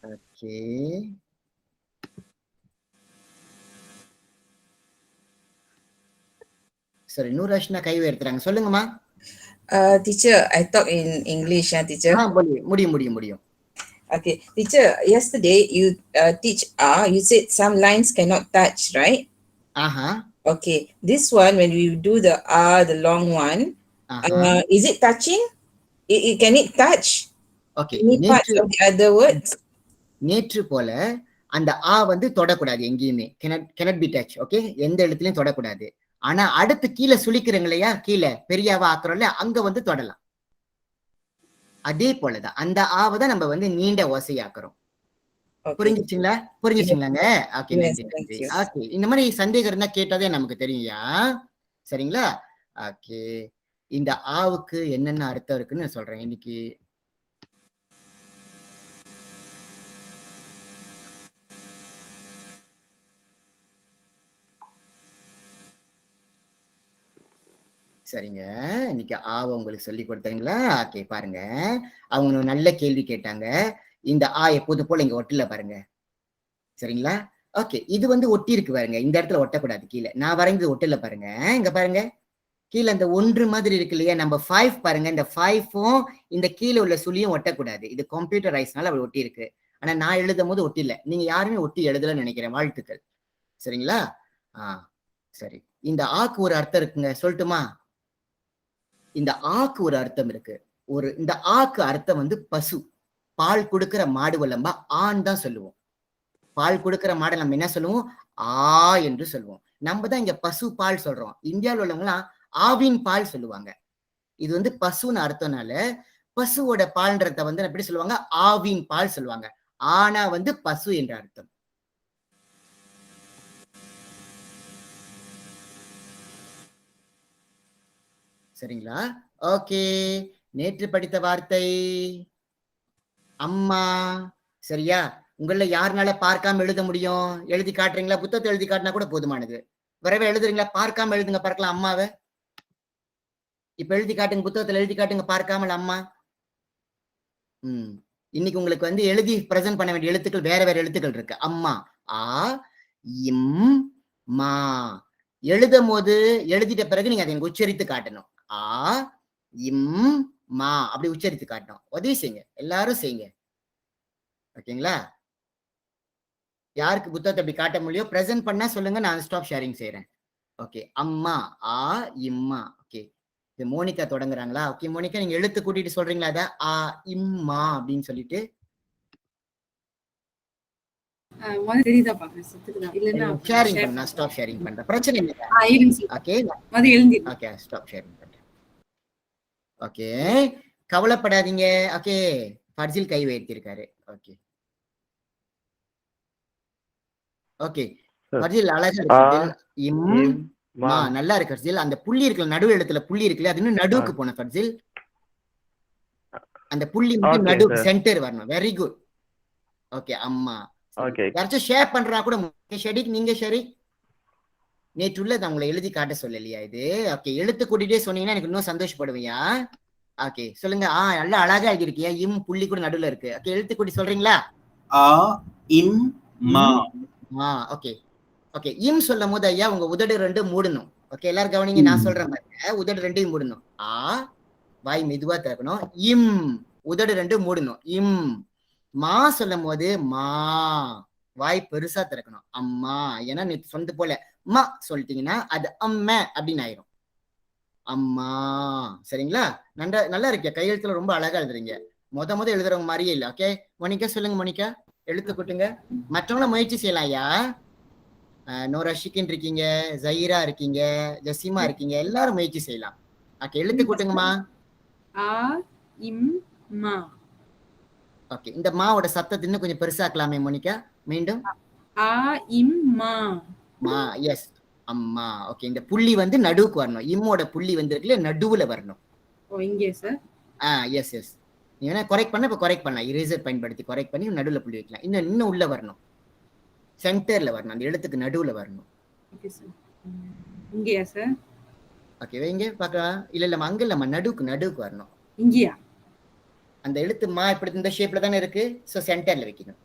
ஓகே, சரி, நூராஷ்னா கை உயர்த்துறாங்க, சொல்லுங்கம்மா. Teacher, I talk in English, teacher. முடியும். Okay, teacher, yesterday you teach you said some lines cannot touch, right? Okay, this one when we do the the long one, is it touching? Can it touch? Okay, any part of the other words? நேற்று போல அந்த ஆ வந்து தொடக்கூடாது எங்கேயுமே. cannot be touch. Okay, எந்த இடத்துலயும் தொடக்கூடாது. ஆனா அடுத்து கீழே சுழிக்கிறங்க இல்லையா, கீழே பெரியாவா ஆக்குறோம்ல, அங்க வந்து தொடலாம். அதே போலதான் அந்த ஆவை தான் நம்ம வந்து நீண்ட ஓசையாக்குறோம். புரிஞ்சுச்சுங்களாங்க? ஓகே, நன்றி. ஓகே, இந்த மாதிரி சந்தேகம் இருந்தா கேட்டாதே நமக்கு தெரியும்யா. சரிங்களா? ஓகே, இந்த ஆவுக்கு என்னென்ன அர்த்தம் இருக்குன்னு சொல்றேன் இன்னைக்கு. சரிங்க, இன்னைக்கு ஆவ உங்களுக்கு சொல்லி கொடுத்தாங்களா? ஓகே, பாருங்க, அவங்க நல்ல கேள்வி கேட்டாங்க. இந்த ஆ எப்போது போல இங்க ஒட்டல பாருங்க. சரிங்களா? ஓகே, இது வந்து ஒட்டி இருக்கு பாருங்க, இந்த இடத்துல ஒட்டக்கூடாது. கீழே நான் வரைஞ்சது ஒட்டல பாருங்க. இங்க பாருங்க, கீழே அந்த 1 மாதிரி இருக்கு இல்லையா, நம்ம 5 பாருங்க, இந்த 5ம் இந்த கீழே உள்ள சுழியும் ஒட்டக்கூடாது. இது கம்ப்யூட்டரைஸ்னால அவள் ஒட்டி இருக்கு. ஆனா நான் எழுதும் போது ஒட்டி இல்லை. நீங்க யாருமே ஒட்டி எழுதலன்னு நினைக்கிறேன். வாழ்த்துக்கள். சரிங்களா? சரி, இந்த ஆக்கு ஒரு அர்த்தம் இருக்குங்க, சொல்லட்டுமா? இந்த ஆக்கு ஒரு அர்த்தம் இருக்கு. இந்த ஆக்கு அர்த்தம் வந்து பசு. பால் கொடுக்கிற மாடு வல்லம்பா ஆண் தான் சொல்லுவோம். பால் கொடுக்கிற மாடை நம்ம என்ன சொல்லுவோம்? ஆ என்று சொல்லுவோம். நம்ம தான் இங்க பசு பால் சொல்றோம். இந்தியாவில் உள்ளவங்களாம் ஆவின் பால் சொல்லுவாங்க. இது வந்து பசுன்னு அர்த்தம்னால பசுவோட பால்ன்றத வந்து எப்படி சொல்லுவாங்க? ஆவின் பால் சொல்லுவாங்க. ஆனா வந்து பசு என்ற அர்த்தம். சரிங்களா? ஓகே, நேற்று படித்த வார்த்தை அம்மா. சரியா? உங்கள யாருனால பார்க்காம எழுத முடியும்? எழுதி காட்டுறீங்களா? புத்தகத்தை எழுதி காட்டினா கூட போதுமானது. விரைவே எழுதுறீங்களா? பார்க்காம எழுதுங்க, பார்க்கலாம் அம்மாவை. இப்ப எழுதி காட்டுங்க, புத்தகத்துல எழுதி காட்டுங்க, பார்க்காமல் அம்மா. இன்னைக்கு உங்களுக்கு வந்து எழுதி பிரசன்ட் பண்ண வேண்டிய எழுத்துக்கள் வேற எழுத்துக்கள் இருக்கு. அம்மா, ஆ, இம், மா. எழுதும் போது எழுதிட்ட பிறகு நீங்க அதை உச்சரித்து காட்டணும். ஆ, இம், மா, அப்படி உச்சரித்து காட்டணும். உதவி செய்யுங்க, எல்லாரும் செய்யுங்க. ஓகேங்களா? யாருக்கு புத்தகத்தை அப்படி காட்ட முடியும் பிரசன்ட் பண்ணா சொல்லுங்க, நான் ஸ்டாப் ஷேரிங் செய்யறேன். ஓகே, அம்மா, ஆ, இம்மா. ஓகே, இது மோனிகா தொடங்குறாங்களா? ஓகே, மோனிகா நீங்க எழுத்து கூட்டிட்டு சொல்றீங்களா? அத ஆ, இம்மா அப்படின்னு சொல்லிட்டு ஷேரிங் பண்ண, ஸ்டாப் ஷேரிங் பண்றேன், பிரச்சனை இல்லை. ஓகே, ஓகே, ஸ்டாப் ஷேரிங் பண்றேன். ஓகே, கவலைப்படாதீங்க. ஓகே, ஃபர்ஜில் கை வைத்திருக்காரு. Okay, okay Sir. ஃபர்ஜில் அழகா ஆ, இருக்கு இம் இம், மா. மா நல்லா இருக்கு ஃபர்ஜில். அந்த புள்ளி இருக்குல்ல, நடு எழுத்துல புள்ளி இருக்குல்ல, அது இன்னும் நடுவுக்கு போன ஃபர்ஜில். அந்த புள்ளி வந்து Okay, நடுவுக்கு sir. சென்டர் வரணும். Very good. ஓகே அம்மா. சரி. Okay. யாராச்சும் ஷேர் பண்றா கூட ஷெரிக், நீங்க ஷெரிக் நேற்றுள்ளது உங்களை எழுதி காட்ட சொல்லலையா இது? ஓகே எழுத்து கூட்டிட்டே சொன்னீங்கன்னா எனக்கு இன்னும் சந்தோஷப்படுவியா? ஓகே சொல்லுங்க. நல்லா அழகா எழுதிருக்கியா, இம் புள்ளி கூட நடுவுல இருக்கு. ஓகே எழுத்து கூட்டி சொல்றீங்களா? ஆ இம் மா. ஓகே ஓகே இம் சொல்லும் போது ஐயா உங்க உதடு ரெண்டு மூடணும். ஓகே எல்லாரும் கவனிங்க, நான் சொல்றேன் பாருங்க. உதடு ரெண்டையும் மூடணும். வாய் மெதுவா திறக்கணும். இம் உதடு ரெண்டு மூடணும். இம் மா சொல்லும் போது மா வாய் பெருசா திறக்கணும். அம்மா. ஏன்னா நீ சொந்த போல மா சொல்லிட்டீங்கன்னா அது அம்மா அப்படின்னு ஆயிரும். அம்மா. சரிங்களா? நல்லா இருக்கியா? கையெழுத்துல ரொம்ப அழகா எழுதுறீங்க. முத எழுதுறவங்க மாதிரியே இல்ல. ஓகே மோனிகா சொல்லுங்க. மோனிகா எழுத்து கூட்டுங்க. மற்றவங்கள முயற்சி செய்யலாம் ஐயா. நோரா ஷிகின் இருக்கீங்க, ஜஹீரா இருக்கீங்க, ஜசீமா இருக்கீங்க, எல்லாரும் முயற்சி செய்யலாம். ஓகே எழுத்து கூட்டுங்கம்மா. ஆ இம் மா. ஓகே இந்த மாவோட சத்தத்தை இன்னும் கொஞ்சம் பெருசாக்கலாமே மோனிகா. மீண்டும் ஆ இம் மா. மா. எஸ் அம்மா. ஓகே இந்த புள்ளி வந்து நடுவுக்கு வரணும். இம்மோட புள்ளி வந்து இருக்குல்ல, நடுவுல வரணும். ஓ இங்கே சார். S S. நீ வேணா கரெக்ட் பண்ண, இப்ப கரெக்ட் பண்ணலாம். இரேசர் பயன்படுத்தி கரெக்ட் பண்ணி நடுவுல புள்ளி வைக்கலாம். இன்னும் உள்ள வரணும். சென்டர்ல வரணும். அந்த எழுத்துக்கு நடுவுல வரணும். Okay sir. இங்கேயா சார்? ஓகே வைங்க பார்க்கலாம். இல்லம்மா அங்க இல்லம்மா, நடுவுக்கு வரணும். இங்கேயா? அந்த எழுத்து மா இப்படி இந்த ஷேப்ல தானே இருக்கு. சோ சென்டர்ல வைக்கணும்.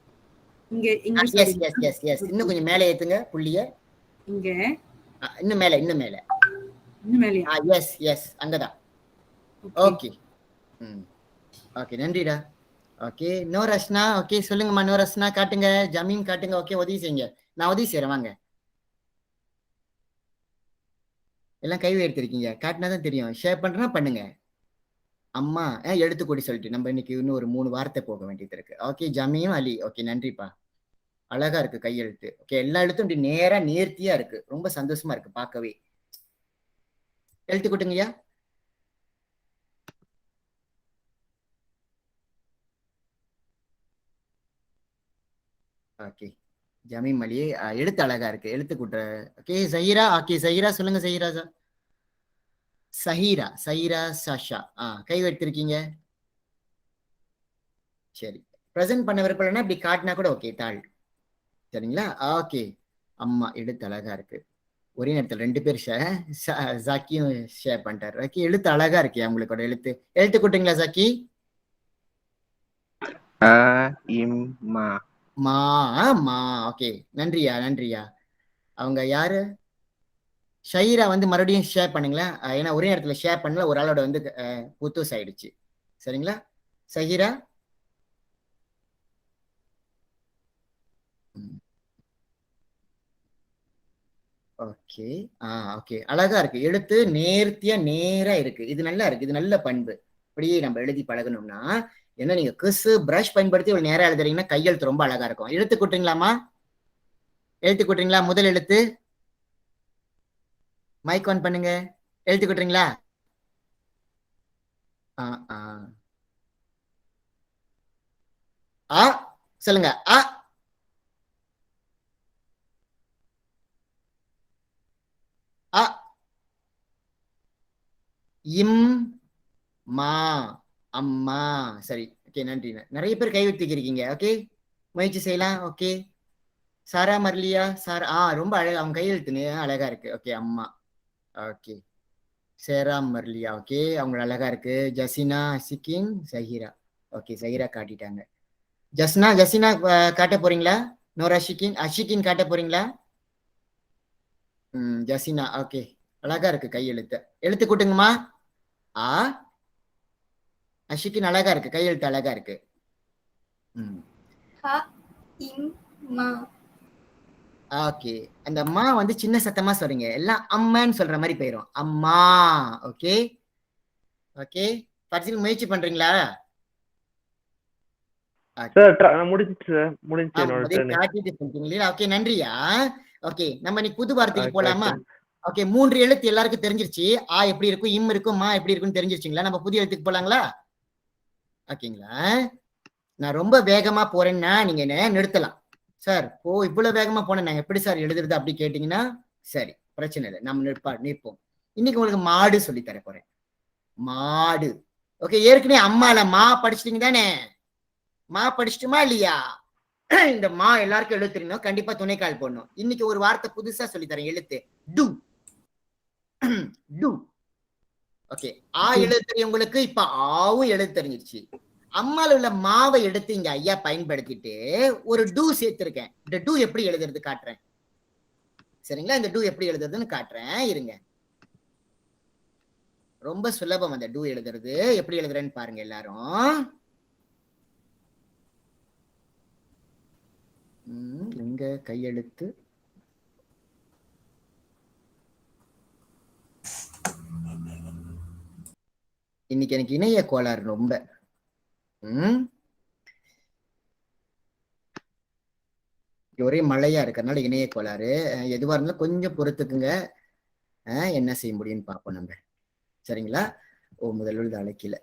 இங்க எஸ் எஸ் எஸ் எஸ். இன்னும் கொஞ்சம் மேலே ஏத்துங்க புள்ளிய. இங்க இன்னும் மேல இன்னும் மேலயா? எஸ் எஸ் அங்கதான். ஓகே ஓகே நன்றிடா. ஓகே நோரஸ்னா. ஓகே சொல்லுங்கம்மா நோரஸ்னா. காட்டுங்க. ஜமீன் காட்டுங்க. ஓகே உதவி செய்யுங்க. நான் உதவி செய்யறேன் வாங்க. எல்லாம் கை எடுத்திருக்கீங்க. காட்டினாதான் தெரியும். ஷேர் பண்றேன்னா பண்ணுங்க. அம்மா எழுத்து கூடி சொல்லிட்டு நம்ம இன்னைக்கு இன்னும் ஒரு 3 வார்த்தை போக வேண்டியது இருக்கு. ஓகே ஜமீன் அலி. ஓகே நன்றிப்பா. அழகா இருக்கு கையெழுத்து. ஓகே எல்லா எழுத்தும் இப்படி நேரா நேர்த்தியா இருக்கு. ரொம்ப சந்தோஷமா இருக்கு பார்க்கவே. எழுத்து கூட்டுங்கய்யா. ஓகே ஜமீன் அலி எழுத்து அழகா இருக்கு. எழுத்து கூட்டுற. ஓகே சஹீரா. ஓகே சஹீரா சொல்லுங்க. சஹீரா சஹீரா சஹீரா சாஷா. கை எடுத்திருக்கீங்க. சரி பிரசன்ட் பண்ண விருப்பம்னா இப்படி காட்டினா கூட ஓகே தாள். சரிங்களா? ஓகே அம்மா எழுத்து அழகா இருக்கு. ஒரே நேரத்தில் 2 பேர் ஜாக்கியும் ஷேர் பண்ணிட்டாரு. ஓகே எழுத்து அழகா இருக்கு. உங்களோட எழுத்து கூட்டுங்களா ஜாக்கி? ஆ இம் மா. மா. ஓகே நன்றியா. அவங்க யாரு? ஷஹீரா வந்து மறுபடியும் ஷேர் பண்ணுங்களேன். ஏன்னா ஒரே நேரத்துல ஷேர் பண்ணல, ஒரு ஆளோட வந்து புத்தூஸ் ஆயிடுச்சு. சரிங்களா ஷஹீரா? ஓகே ஓகே அழகா இருக்கு. எழுத்து நேரா இருக்கு. இது நல்லா இருக்கு. இது நல்ல பண்பு. அப்படியே நம்ம எழுதி பழகணும்னா என்ன, நீங்க பிரஷ் பயன்படுத்தி ஒரு நேரம் எழுதுறீங்கன்னா கையெழுத்து ரொம்ப அழகா இருக்கும். எழுத்து கூட்டுறீங்களாமா? எழுத்து கூட்டுறீங்களா? முதல் எழுத்து மைக் ஆன் பண்ணுங்க. எழுத்து கூட்டுறீங்களா? சொல்லுங்க. இம் மா அம்மா. சரி ஓகே நன்றி. நிறைய பேர் கை வைத்திருக்கீங்க. ஓகே முயற்சி செய்யலாம். ஓகே சாரா மர்லியா சாரா. ரொம்ப அழகா அவங்க கையெழுத்து அழகா இருக்கு. ஓகே அம்மா. ஓகே சேரா மர்லியா. ஓகே அவங்க அழகா இருக்கு. ஜசினா சிக்கின் சஹீரா. ஓகே சஹீரா காட்டிட்டாங்க. ஜசினா காட்ட போறீங்களா? நோரா ஷிகின் காட்ட போறீங்களா? ஜசினா. ஓகே அழகா இருக்கு கையெழுத்து. எழுத்து கூட்டுங்கம்மா. அஷிகின் அழகா இருக்கு. கையெழுத்து அழகா இருக்கு. ஓகே அந்த அம்மா வந்து சின்ன சத்தமா சொல்றீங்க. எல்லாம் அம்மான்னு சொல்ற மாதிரி போயிரும். அம்மா. ஓகே ஓகே பரிசீல் முயற்சி பண்றீங்களா? ஓகே நன்றியா. ஓகே நம்ம இன்னைக்கு புது வார்த்தைக்கு போலாமா? ஓகே 3 எழுத்து எல்லாருக்கும் தெரிஞ்சிருச்சு. எப்படி இருக்கும், இம் இருக்கும், மா எப்படி இருக்கும்னு தெரிஞ்சிருச்சுங்களா? நம்ம புதிய எழுத்துக்கு போலாங்களா? ஓகேங்களா? நான் ரொம்ப வேகமா போறேன்னா நீங்க என்ன நிறுத்தலாம். சார் இவ்வளவு வேகமா போன நான் எப்படி சார் எழுதுறது அப்படி கேட்டீங்கன்னா சரி, பிரச்சனை இல்லை, நம்ம நிற்போம். இன்னைக்கு உங்களுக்கு மாடு சொல்லி தர போறேன். மாடு. ஓகே, ஏற்கனவே அம்மால மா படிச்சிட்டீங்க தானே? மா படிச்சுட்டுமா இல்லையா? இந்த மா எல்லாருக்கும் எழுத்து தெரியணும், கண்டிப்பா துணைக்கால் போடணும். இன்னைக்கு ஒரு வார்த்தை புதுசா சொல்லி தரேன், எழுத்து டு. டு. ஓகே, ஆ எழுத்து தெரியவங்களுக்கு இப்ப ஆவும் எழுத்து தெரிஞ்சிருச்சு. அம்மால உள்ள மாவை எடுத்து இங்க ஐயா பயன்படுத்திட்டு ஒரு டூ சேர்த்திருக்கேன். இந்த டூ எப்படி எழுதுறது காட்டுறேன். சரிங்களா? இந்த டூ எப்படி எழுதுறதுன்னு காட்டுறேன், இருங்க. ரொம்ப சுலபம் அந்த டூ எழுதுறது. எப்படி எழுதுறேன்னு பாருங்க எல்லாரும். இங்க கையெழுத்து. இன்னைக்கு எனக்கு இணைய கோளாறு ரொம்ப. ஒரே மழையா இருக்கிறதுனால இணைய கோளாறு. எதுவா இருந்தாலும் கொஞ்சம் பொறுத்துக்குங்க. என்ன செய்ய முடியும்னு பார்ப்போம் நம்ம. சரிங்களா? முதல்ல அழைக்கல.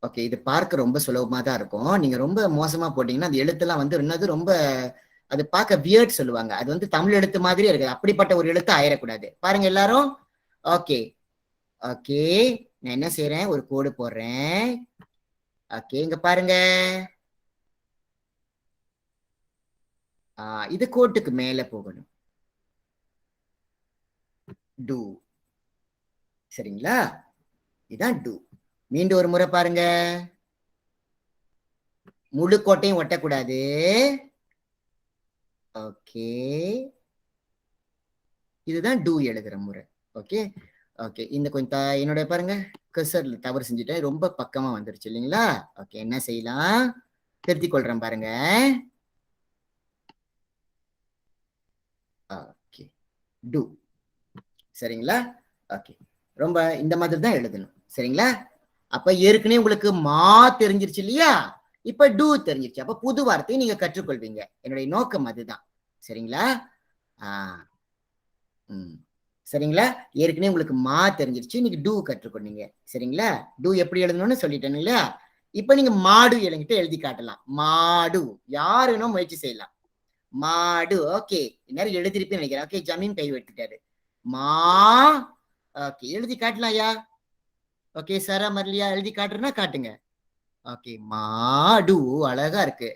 ஓகே, இது பார்க்க ரொம்ப சுலபமா தான் இருக்கும். நீங்க ரொம்ப மோசமா போட்டீங்கன்னா அந்த எழுத்தெல்லாம் வந்து என்னது ரொம்ப அது பார்க்க வியர்ட் சொல்லுவாங்க. அது வந்து தமிழ் எழுத்து மாதிரியே இருக்குது. அப்படிப்பட்ட ஒரு எழுத்து ஆயிடக்கூடாது. பாருங்க எல்லாரும். ஓகே ஓகே, நான் என்ன செய்யறேன், ஒரு கோடு போடுறேன். ஓகே, இங்க பாருங்க. இது கோட்டுக்கு மேல போகணும். டு. சரிங்களா? இதான் டு. மீண்டும் ஒரு முறை பாருங்க. முழு கோட்டையும் ஒட்டக்கூடாது. ஓகே, இதுதான் டூ எழுதுற முறை. ஓகே ஓகே, இந்த கொஞ்சம் என்னோட பாருங்க கர்சர்ல தவறு செஞ்சுட்டேன், ரொம்ப பக்கமா வந்துருச்சு இல்லைங்களா? ஓகே, என்ன செய்யலாம், திருத்திக் கொள்றேன் பாருங்க. Okay, two. சரிங்களா? ஓகே, ரொம்ப இந்த மாதிரி தான் எழுதணும். சரிங்களா? அப்ப ஏற்கனவே உங்களுக்கு மா தெரிஞ்சிருச்சு இல்லையா? இப்ப டூ தெரிஞ்சிருச்சு. அப்ப புது வார்த்தையை நீங்க கற்றுக்கொள்வீங்க. என்னுடைய நோக்கம் அதுதான். சரிங்களா? சரிங்களா? ஏற்கனவே உங்களுக்கு மா தெரிஞ்சிருச்சு, நீங்க டூ கற்றுக்கொண்டீங்க. சரிங்களா? டூ எப்படி எழுதணும்னு சொல்லிட்டேன் இல்லையா? இப்ப நீங்க மாடு என்கிட்ட எழுதி காட்டலாம். மாடு. யாரு வேணும் முயற்சி செய்யலாம். மாடு. ஓகே, நேரம் எழுதிருப்பேன்னு நினைக்கிறேன். ஓகே, ஜமீன் கை எடுத்துட்டாரு. மா. ஓகே, எழுதி காட்டலாம் ஐயா. ஓகே, சாரா மரலியா எழுதி காட்டுறேன்னா காட்டுங்க. ஓகே, மாடு அழகா இருக்கு.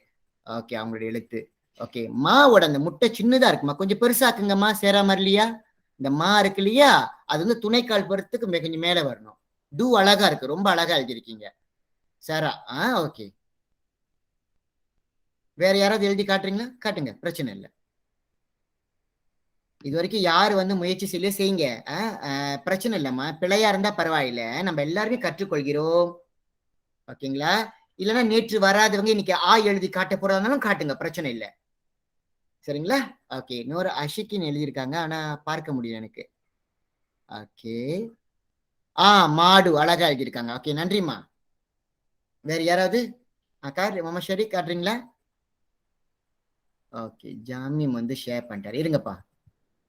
ஓகே, அவங்களுடைய எழுத்து. ஓகே, மாவோட அந்த முட்டை சின்னதா இருக்குமா, கொஞ்சம் பெருசாக்குங்கம்மா. சேரா மரலியா, இந்த மா இருக்கு இல்லையா, அது வந்து துணைக்கால் பருத்துக்கு கொஞ்சம் மேல வரணும். டூ அழகா இருக்கு, ரொம்ப அழகா எழுதிருக்கீங்க சாரா. ஓகே, வேற யாராவது எழுதி காட்டுறீங்களா? காட்டுங்க, பிரச்சனை இல்லை. இது வரைக்கும் யாரு வந்து முயற்சி செய்யுங்க. பிரச்சனை இல்லைம்மா, பிழையா இருந்தா பரவாயில்ல, நம்ம எல்லாருமே கற்றுக்கொள்கிறோம். ஓகேங்களா? இல்லைன்னா நேற்று வராதவங்க இன்னைக்கு எழுதி காட்ட போறாலும் காட்டுங்க, பிரச்சனை இல்லை. சரிங்களா? ஓகே, இன்னொரு அஷிக்கின்னு எழுதியிருக்காங்க, ஆனா பார்க்க முடியும் எனக்கு. ஓகே, மாடு அழகா எழுதியிருக்காங்க. ஓகே, நன்றிம்மா. வேற யாராவது மாமா ஷரி காட்டுறீங்களா? ஓகே, ஜாமியம் வந்து ஷேர் பண்ணிட்டாரு, இருங்கப்பா.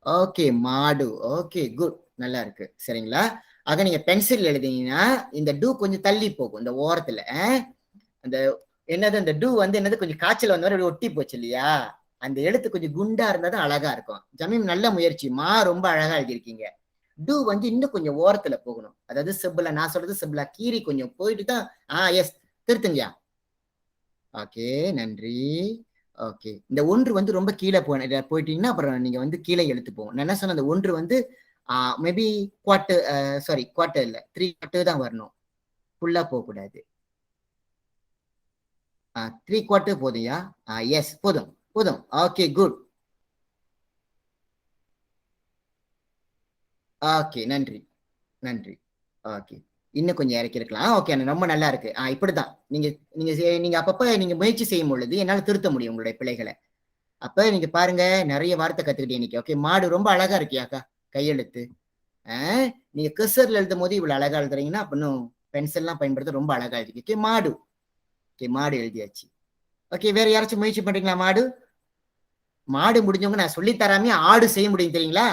ஓகே, மாடு. ஓகே, குட், நல்லா இருக்கு. சரிங்களா? ஆக நீங்க பென்சில் எழுதினீங்கன்னா இந்த டூ கொஞ்சம் தள்ளி போகும் இந்த ஓரத்துல. அந்த என்னது, அந்த டூ வந்து என்னது கொஞ்சம் காய்ச்சல் வந்த மாதிரி ஒட்டி போச்சு இல்லையா? அந்த எழுத்து கொஞ்சம் குண்டா இருந்தா தான் அழகா இருக்கும். ஜமீம் நல்ல முயற்சி. மா ரொம்ப அழகா எழுதியிருக்கீங்க. டூ வந்து இன்னும் கொஞ்சம் ஓரத்துல போகணும். அதாவது சிம்பிளா, நான் சொல்றது சிம்பிளா கீரி கொஞ்சம் போயிட்டு தான். எஸ், திருத்துங்கயா. ஓகே, நன்றி. ஓகே, இந்த ஒன்று வந்து ரொம்ப கீழே போயிட்டீங்கன்னா அப்புறம் நீங்க வந்து கீழே எழுத்து போகும். நான் என்ன சொன்ன, அந்த ஒன்று வந்து மேபி குவார்ட்டர் இல்ல 3 குவார்ட்டர் தான் வரணும், ஃபுல்லா போகக்கூடாது. 3 குவார்ட்டர் போதுயா? எஸ், போதும் போதும். Okay, good. ஓகே, நன்றி நன்றி. ஓகே, இன்னும் கொஞ்சம் இறக்கி இருக்கலாம். ஓகே, ரொம்ப நல்லா இருக்கு. இப்படிதான் நீங்க நீங்க நீங்க அப்பப்ப நீங்க முயற்சி செய்யும் பொழுது என்னால திருத்த முடியும் உங்களுடைய பிழைகளை. அப்ப நீங்க பாருங்க, நிறைய வார்த்தை கத்துக்கிட்டே இன்னைக்கு. ஓகே, மாடு ரொம்ப அழகா இருக்கியாக்கா கையெழுத்து. நீங்க கர்சர்ல எழுதும் போது இவ்வளவு அழகா எழுதுறீங்கன்னா இன்னும் பென்சில்லாம் பயன்படுத்த ரொம்ப அழகா எழுதி. ஓகே, மாடு. ஓகே, மாடு எழுதியாச்சு. ஓகே, வேற யாராச்சும் முயற்சி பண்றீங்களா? மாடு. மாடு முடிஞ்சவங்க நான் சொல்லி தராமே ஆடு செய்ய முடியும் தெரியுங்களா?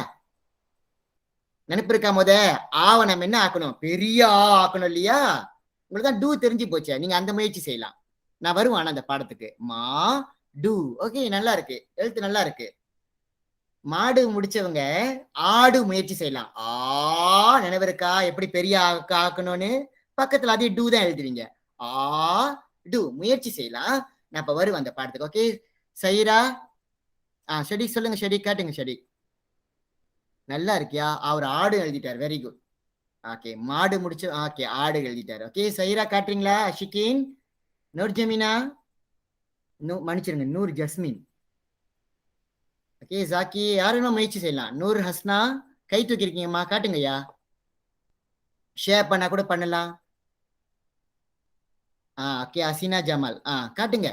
நினைப்பு இருக்கா? ஆவை நம்ம என்ன ஆக்கணும்? பெரிய ஆ ஆக்கணும் இல்லையா? உங்களுக்கு தான் டூ தெரிஞ்சு போச்சே, நீங்க அந்த முயற்சி செய்யலாம். நான் வருவேன் அந்த பாடத்துக்கு. மா டு. ஓகே, நல்லா இருக்கு, எழுத்து நல்லா இருக்கு. மாடு முடிச்சவங்க ஆடு முயற்சி செய்யலாம். நினைவு இருக்கா எப்படி பெரிய ஆக்கணும்னு? பக்கத்துல அதே டூ தான் எழுதுவீங்க. டு முயற்சி செய்யலாம். நான் இப்ப வருவேன் அந்த பாடத்துக்கு. ஓகே சைரா, ஷெடி சொல்லுங்க. ஷெடி காட்டுங்க. ஷெடி நல்லா இருக்கியா? அவர் ஆடு எழுதிட்டார், வெரி குட். ஓகே, மாடு முடிச்சு ஓகே ஆடு எழுதிட்டாரு. ஓகே சைரா காட்டுறீங்களா? அஷிகின், நூர் ஜமீனா, மன்னிச்சிருங்க, நூர் ஜஸ்மின். ஓகே ஜாக்கி, யாருன்னா முயற்சி செய்யலாம். நூர் ஹஸ்னா கை தூக்கிருக்கீங்கம்மா, காட்டுங்கய்யா. ஷேர் பண்ணா கூட பண்ணலாம். ஓகே அசீனா ஜமால், காட்டுங்க.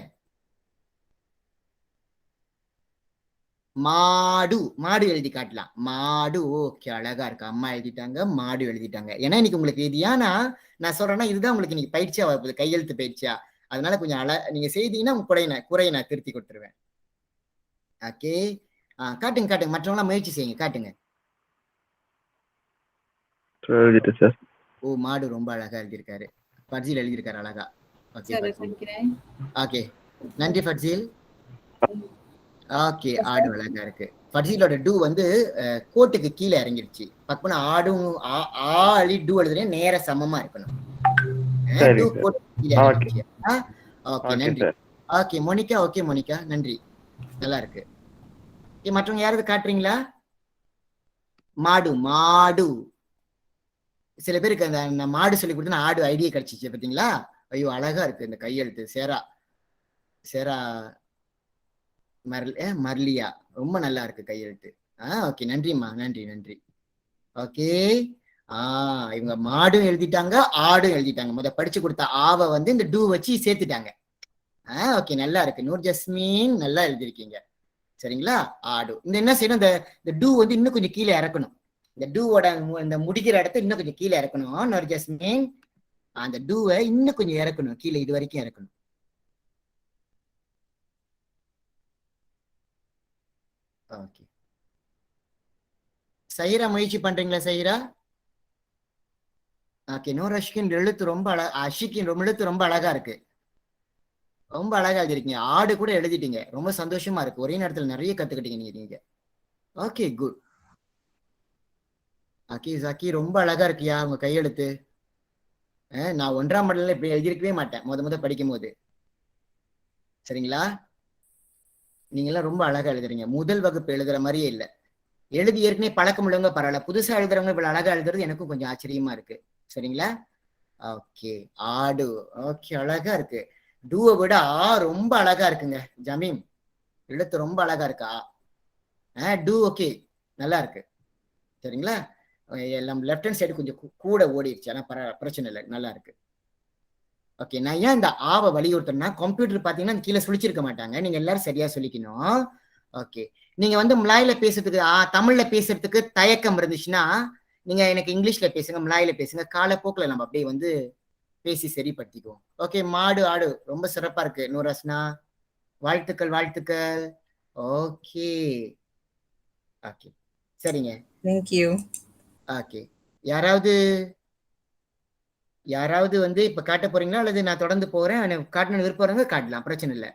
மாடு, மாடு எழுதி காட்டலாம். மாடு. ஓகே அழகா இருக்கு, அம்மா எழுதிட்டாங்க, மாடு எழுதிட்டாங்க. ஏன்னா இன்னைக்கு உங்களுக்கு இது ஏன்னா நான் சொல்றேன்னா இதுதான் உங்களுக்கு இன்னைக்கு பயிற்சியா வரப்போகுது, கையெழுத்து பயிற்சியா. அதனால கொஞ்சம் நீங்க செய்தீங்கன்னா உங்க குறையை நான் திருத்தி கொடுத்துருவேன். ஓகே காட்டுங்க காட்டுங்க, மற்றவங்களாம் முயற்சி செய்யுங்க, காட்டுங்க. ஓ மாடு ரொம்ப அழகா எழுதியிருக்காரு, ஃபர்ஜீல் எழுதியிருக்காரு அழகா. ஓகே நன்றி ஃபர்ஜீல். ஓகே ஆடு அழகா இருக்கு. ஃபர்ஜீலோட டூ வந்து கோட்டுக்கு கீழே இறங்கிருச்சு. பக்கம்னா ஆடும் ஆளி டூ எழுதுறேன், நேர சமமா இருக்கணும். டூ கோட்டுக்கு கீழே இறங்கிருச்சு. ஓகே நன்றி. ஓகே மோனிகா, ஓகே மோனிகா நன்றி, நல்லா இருக்கு. மற்றவங்க யாராவது காட்டுறீங்களா? மாடு, மாடு. சில பேருக்கு அந்த மாடு சொல்லி கொடுத்து ஆடு ஐடியா கிடைச்சிச்சு பாத்தீங்களா? ஐயோ அழகா இருக்கு இந்த கையெழுத்து. சேரா சேரா மர்லியா, ரொம்ப நல்லா இருக்கு கையெழுத்து. ஓகே நன்றிம்மா, நன்றி நன்றி. ஓகே இவங்க மாடும் எழுதிட்டாங்க, ஆடும் எழுதிட்டாங்க. படிச்சு கொடுத்த ஆவை வந்து இந்த டூ வச்சு சேர்த்துட்டாங்க. ஓகே நல்லா இருக்கு. நூர் ஜஸ்மீன் நல்லா எழுதிருக்கீங்க, சரிங்களா? ஆடு. இந்த என்ன செய்யணும், இந்த டூ வந்து இன்னும் கொஞ்சம் கீழே இறக்கணும். இந்த டூவோட இந்த முடிக்கிற இடத்த இன்னும் கொஞ்சம் கீழே இறக்கணும். நூர் ஜஸ்மீன் அந்த டூவை இன்னும் கொஞ்சம் இறக்கணும், கீழே இது வரைக்கும் இறக்கணும். ஓகே சைரா முயற்சி பண்றீங்களா சைரா? ஓகே நூர் அஷிகின் எழுத்து ரொம்ப அஷிகின் எழுத்து ரொம்ப அழகா இருக்கு, ரொம்ப அழகா எழுதிருக்கீங்க. ஆடு கூட எழுதிட்டீங்க, ரொம்ப சந்தோஷமா இருக்கு. ஒரே நேரத்துல நிறைய கத்துக்கிட்டீங்க நீங்க. Okay good. ஓகே ஜாக்கி ரொம்ப அழகா இருக்கியா உங்க கையெழுத்து. நான் 1ஆம் மடல்ல இப்படி எழுதியிருக்கவே மாட்டேன் முத படிக்கும் போது, சரிங்களா? நீங்க எல்லாம் ரொம்ப அழகா எழுதுறீங்க, முதல் வகுப்பு எழுதுற மாதிரியே இல்லை. எழுதி ஏற்கனவே பழக்கம் உள்ளவங்க பரவாயில்ல, புதுசா எழுதுறவங்க இவ்வளவு அழகா எழுதுறது எனக்கும் கொஞ்சம் ஆச்சரியமா இருக்கு, சரிங்களா? ஓகே ஆடு. ஓகே அழகா இருக்கு. டூவை விட ரொம்ப அழகா இருக்குங்க ஜமீம், எழுத்து ரொம்ப அழகா இருக்கா. டூ ஓகே நல்லா இருக்கு, சரிங்களா? எல்லாம் லெஃப்ட் ஹேண்ட் சைடு கொஞ்சம் கூட ஓடிடுச்சு, ஆனா பிரச்சனை இல்லை, நல்லா இருக்கு. ஓகே நான் ஏன் இந்த ஆவை வலியுறுத்தணும்னா, கம்ப்யூட்டர் பாத்தீங்கன்னா கீழே சுழிச்சிருக்க மாட்டாங்க, நீங்க எல்லாரும் சரியா சொல்லிக்கணும். ஓகே நீங்க வந்து மலாயில பேசுறதுக்கு தமிழ்ல பேசுறதுக்கு தயக்கம் இருந்துச்சுன்னா நீங்க எனக்கு இங்கிலீஷ்ல பேசுங்க, மலாயில பேசுங்க, காலப்போக்கில் நம்ம அப்படியே வந்து பேசி சரிப்படுத்திக்குவோம். ஓகே மாடு ஆடு ரொம்ப சிறப்பா இருக்கு நூரஸ்னா, வாழ்த்துக்கள் வாழ்த்துக்கள். ஓகே ஓகே சரிங்க, தேங்க்யூ. ஓகே யாராவது வந்து இப்ப காட்ட போறீங்களா அல்லது நான் தொடர்ந்து போறேன்? காட்டணும் விருப்பறவங்க காட்டலாம், பிரச்சனை இல்லை.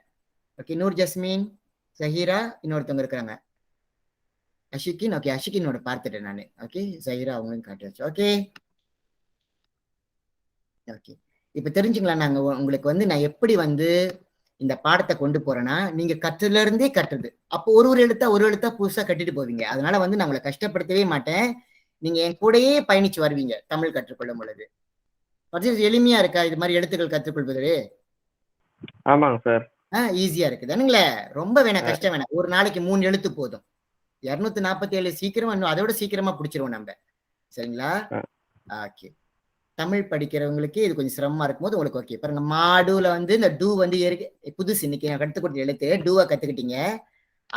ஓகே நூர் ஜஸ்மீன், சஹீரா, இன்னொருத்தவங்க இருக்கிறாங்க அஷிகின். ஓகே அஷிகினோட பார்த்துட்டேன் நான். ஓகே சஹீரா அவங்களும் காட்டியாச்சு. ஓகே ஓகே இப்ப தெரிஞ்சுங்களா நாங்க உங்களுக்கு வந்து நான் எப்படி வந்து இந்த பாடத்தை கொண்டு போறேன்னா, நீங்க கற்றுல இருந்தே கட்டுறது. அப்போ ஒரு எழுத்தா புதுசா கட்டிட்டு போவீங்க. அதனால வந்து நான் உங்களை கஷ்டப்படுத்தவே மாட்டேன், நீங்க என் கூடயே பயணிச்சு வருவீங்க தமிழ் கற்றுக்கொள்ளும் பொழுது. எளிமையா இருக்கா இது மாதிரி எழுத்துக்கள் கற்றுக்கொள்வது? ஆமாங்க சார். ஈஸியா இருக்குதானுங்களே, ரொம்ப வேணாம், கஷ்டம் வேணாம். ஒரு நாளைக்கு 3 எழுத்து போதும். 247 சீக்கிரமா, இன்னும் அதோட சீக்கிரமா பிடிச்சிருவோம் நம்ம, சரிங்களா? ஓகே தமிழ் படிக்கிறவங்களுக்கு இது கொஞ்சம் சிரமமா இருக்கும்போது உங்களுக்கு ஓகே பாருங்க. மாடுல வந்து இந்த டூ வந்து புதுசு, இன்னைக்கு கற்றுக் கொடுத்த எழுத்து டூவை கத்துக்கிட்டீங்க,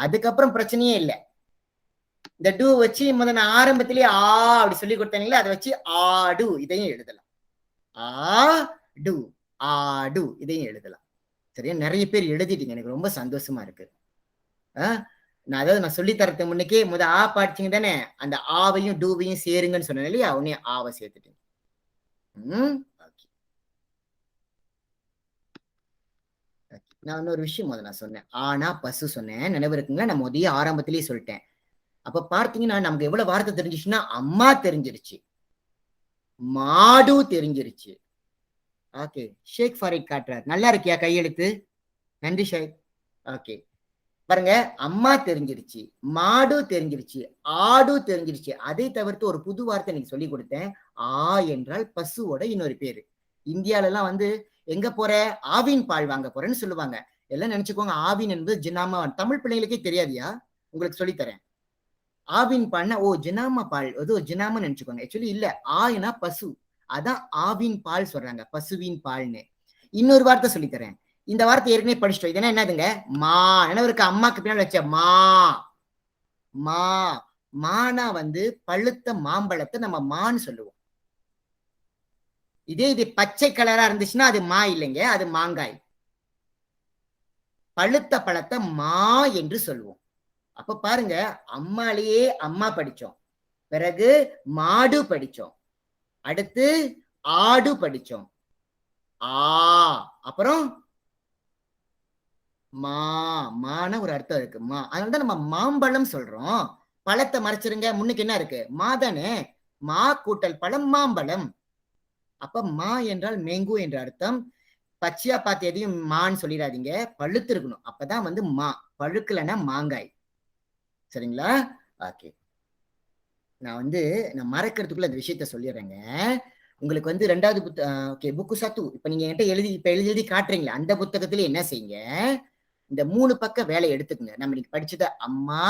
அதுக்கப்புறம் பிரச்சனையே இல்லை. இந்த டூ வச்சு முதல்ல நான் ஆரம்பத்திலேயே அப்படி சொல்லி கொடுத்தீங்களா, அதை வச்சு ஆடு இதையும் எழுதலாம். ஆடு ஆடு இதையும் எழுதலாம், சரியா? நிறைய பேர் எழுதிட்டீங்க, எனக்கு ரொம்ப சந்தோஷமா இருக்கு. நான் சொல்லி தரது முன்னுக்கே ஆ பாடிச்சிங்க தானே, அந்த ஆவையும் டூவையும் சேருங்கன்னு சொன்னேன் இல்லையா, உடனே ஆவை சேர்த்துட்டேன். நான் இன்னொரு விஷயம் நான் சொன்னேன், ஆனா பசு சொன்னேன், நினைவு இருக்குங்களா? நான் முதல்ல ஆரம்பத்திலேயே சொல்லிட்டேன். அப்ப பார்த்தீங்கன்னா நமக்கு எவ்வளவு வார்த்தை தெரிஞ்சிச்சுன்னா, அம்மா தெரிஞ்சிருச்சு, மாடு தெரிஞ்சிருச்சு. ஓகே, ஷேக் ஃபாரிட் காட்டுறாரு. நல்லா இருக்கியா கையெழுத்து? நன்றி ஷேக். ஓகே, பாருங்க, அம்மா தெரிஞ்சிருச்சு, மாடு தெரிஞ்சிருச்சு, ஆடு தெரிஞ்சிருச்சு. அதை தவிர்த்து ஒரு புது வார்த்தை நீங்க சொல்லி கொடுத்தேன். ஆ என்றால் பசுவோட இன்னொரு பேரு. இந்தியால எல்லாம் வந்து எங்க போற, ஆவின் பால் வாங்க போறேன்னு சொல்லுவாங்க. எல்லாம் நினைச்சுக்கோங்க, ஆவின் என்பது ஜினாமா. தமிழ் பிள்ளைங்களுக்கே தெரியாதியா? உங்களுக்கு சொல்லித்தரேன். ஆவின் பால்னா ஓ ஜினாமா பால், ஏதோ ஜினாமா நினைச்சுக்கோங்க. ஆக்சுவலி இல்ல, ஆனா பசு, அதான் ஆவின் பால் சொல்றாங்க, பசுவின் பால்னு. இன்னொரு வார்த்தை சொல்லித்தரேன். இந்த வார்த்தை ஏற்கனவே படிச்சிட்டோம். இதெல்லாம் என்னதுங்க? மா. என்ன இருக்கு? அம்மாக்கு பின்னாடி வச்ச மா. மா மானா வந்து பழுத்த மாம்பழத்தை நம்ம மான்னு சொல்லுவோம். இது பச்சை கலரா இருந்துச்சுன்னா அது மா இல்லைங்க, அது மாங்காய். பழுத்த பழத்தை மா என்று சொல்லுவோம். அப்ப பாருங்க, அம்மாலேயே அம்மா படிச்சோம், பிறகு மாடு படிச்சோம், அடுத்து ஆடு படிச்சோம், அப்புறம் மான ஒரு அர்த்தம் இருக்கு, மா. அதனாலதான் நம்ம மாம்பழம் சொல்றோம். பழத்தை மறைச்சிருங்க, முன்னுக்கு என்ன இருக்கு? மா தானே. மா கூட்டல் பழம் மாம்பழம். அப்ப மா என்றால் மேங்கோ என்ற அர்த்தம். பச்சையா பார்த்து எதையும் மான்னு சொல்லிடாதீங்க, பழுத்து இருக்கணும், அப்பதான் வந்து மா. பழுக்கலன்னா மாங்காய். சரிங்களா? ஓகே, நான் மறக்கிறதுக்குள்ள அந்த விஷயத்த சொல்லிடுறேங்க. உங்களுக்கு வந்து 2வது ஓகே, புக்கு சத்து இப்ப நீங்க என்கிட்ட எழுதி காட்டுறீங்களா, அந்த புத்தகத்துல என்ன செய்யுங்க, இந்த 3 பக்கம் வேலையை எடுத்துக்கங்க. நம்ம இன்னைக்கு படிச்சத அம்மா,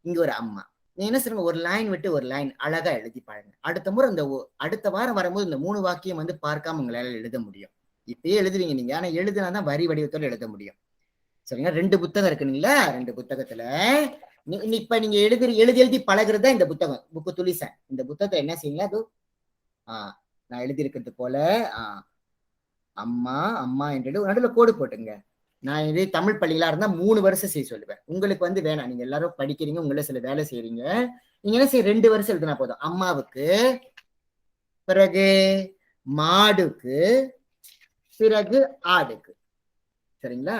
இங்க ஒரு அம்மா, நீ என்ன சொல்லுங்க, ஒரு லைன் விட்டு ஒரு லைன் அழகா எழுதி பாருங்க. அடுத்த வாரம் வரும்போது இந்த 3 வாக்கியம் வந்து பார்க்காம உங்களால எழுத முடியும். இப்பயே எழுதுவீங்க நீங்க, ஆனா எழுதுனாதான் வரி வடிவத்தோட எழுத முடியும். சரிங்களா? 2 புத்தகம் இருக்குங்களா, 2 புத்தகத்துல இப்ப நீங்க எழுதி பழகுறதா இந்த புத்தகம், புக்கு துளிசன். இந்த புத்தகத்தை என்ன செய்யுங்களா, அது நான் எழுதியிருக்கிறது போல அம்மா அம்மா என்று நடுவில் கோடு போட்டுங்க. நான் இதே தமிழ் பள்ளியில இருந்தா 3 வருஷம் செய்ய சொல்லுவேன். உங்களுக்கு வந்து வேணாம், நீங்க எல்லாரும் படிக்கிறீங்க, உங்களை சில வேலை செய்யறீங்க, நீங்க என்ன செய்ய 2 வருஷம் எழுதினா போதும். அம்மாவுக்கு, பிறகு மாடுக்கு, பிறகு ஆடுக்கு. சரிங்களா?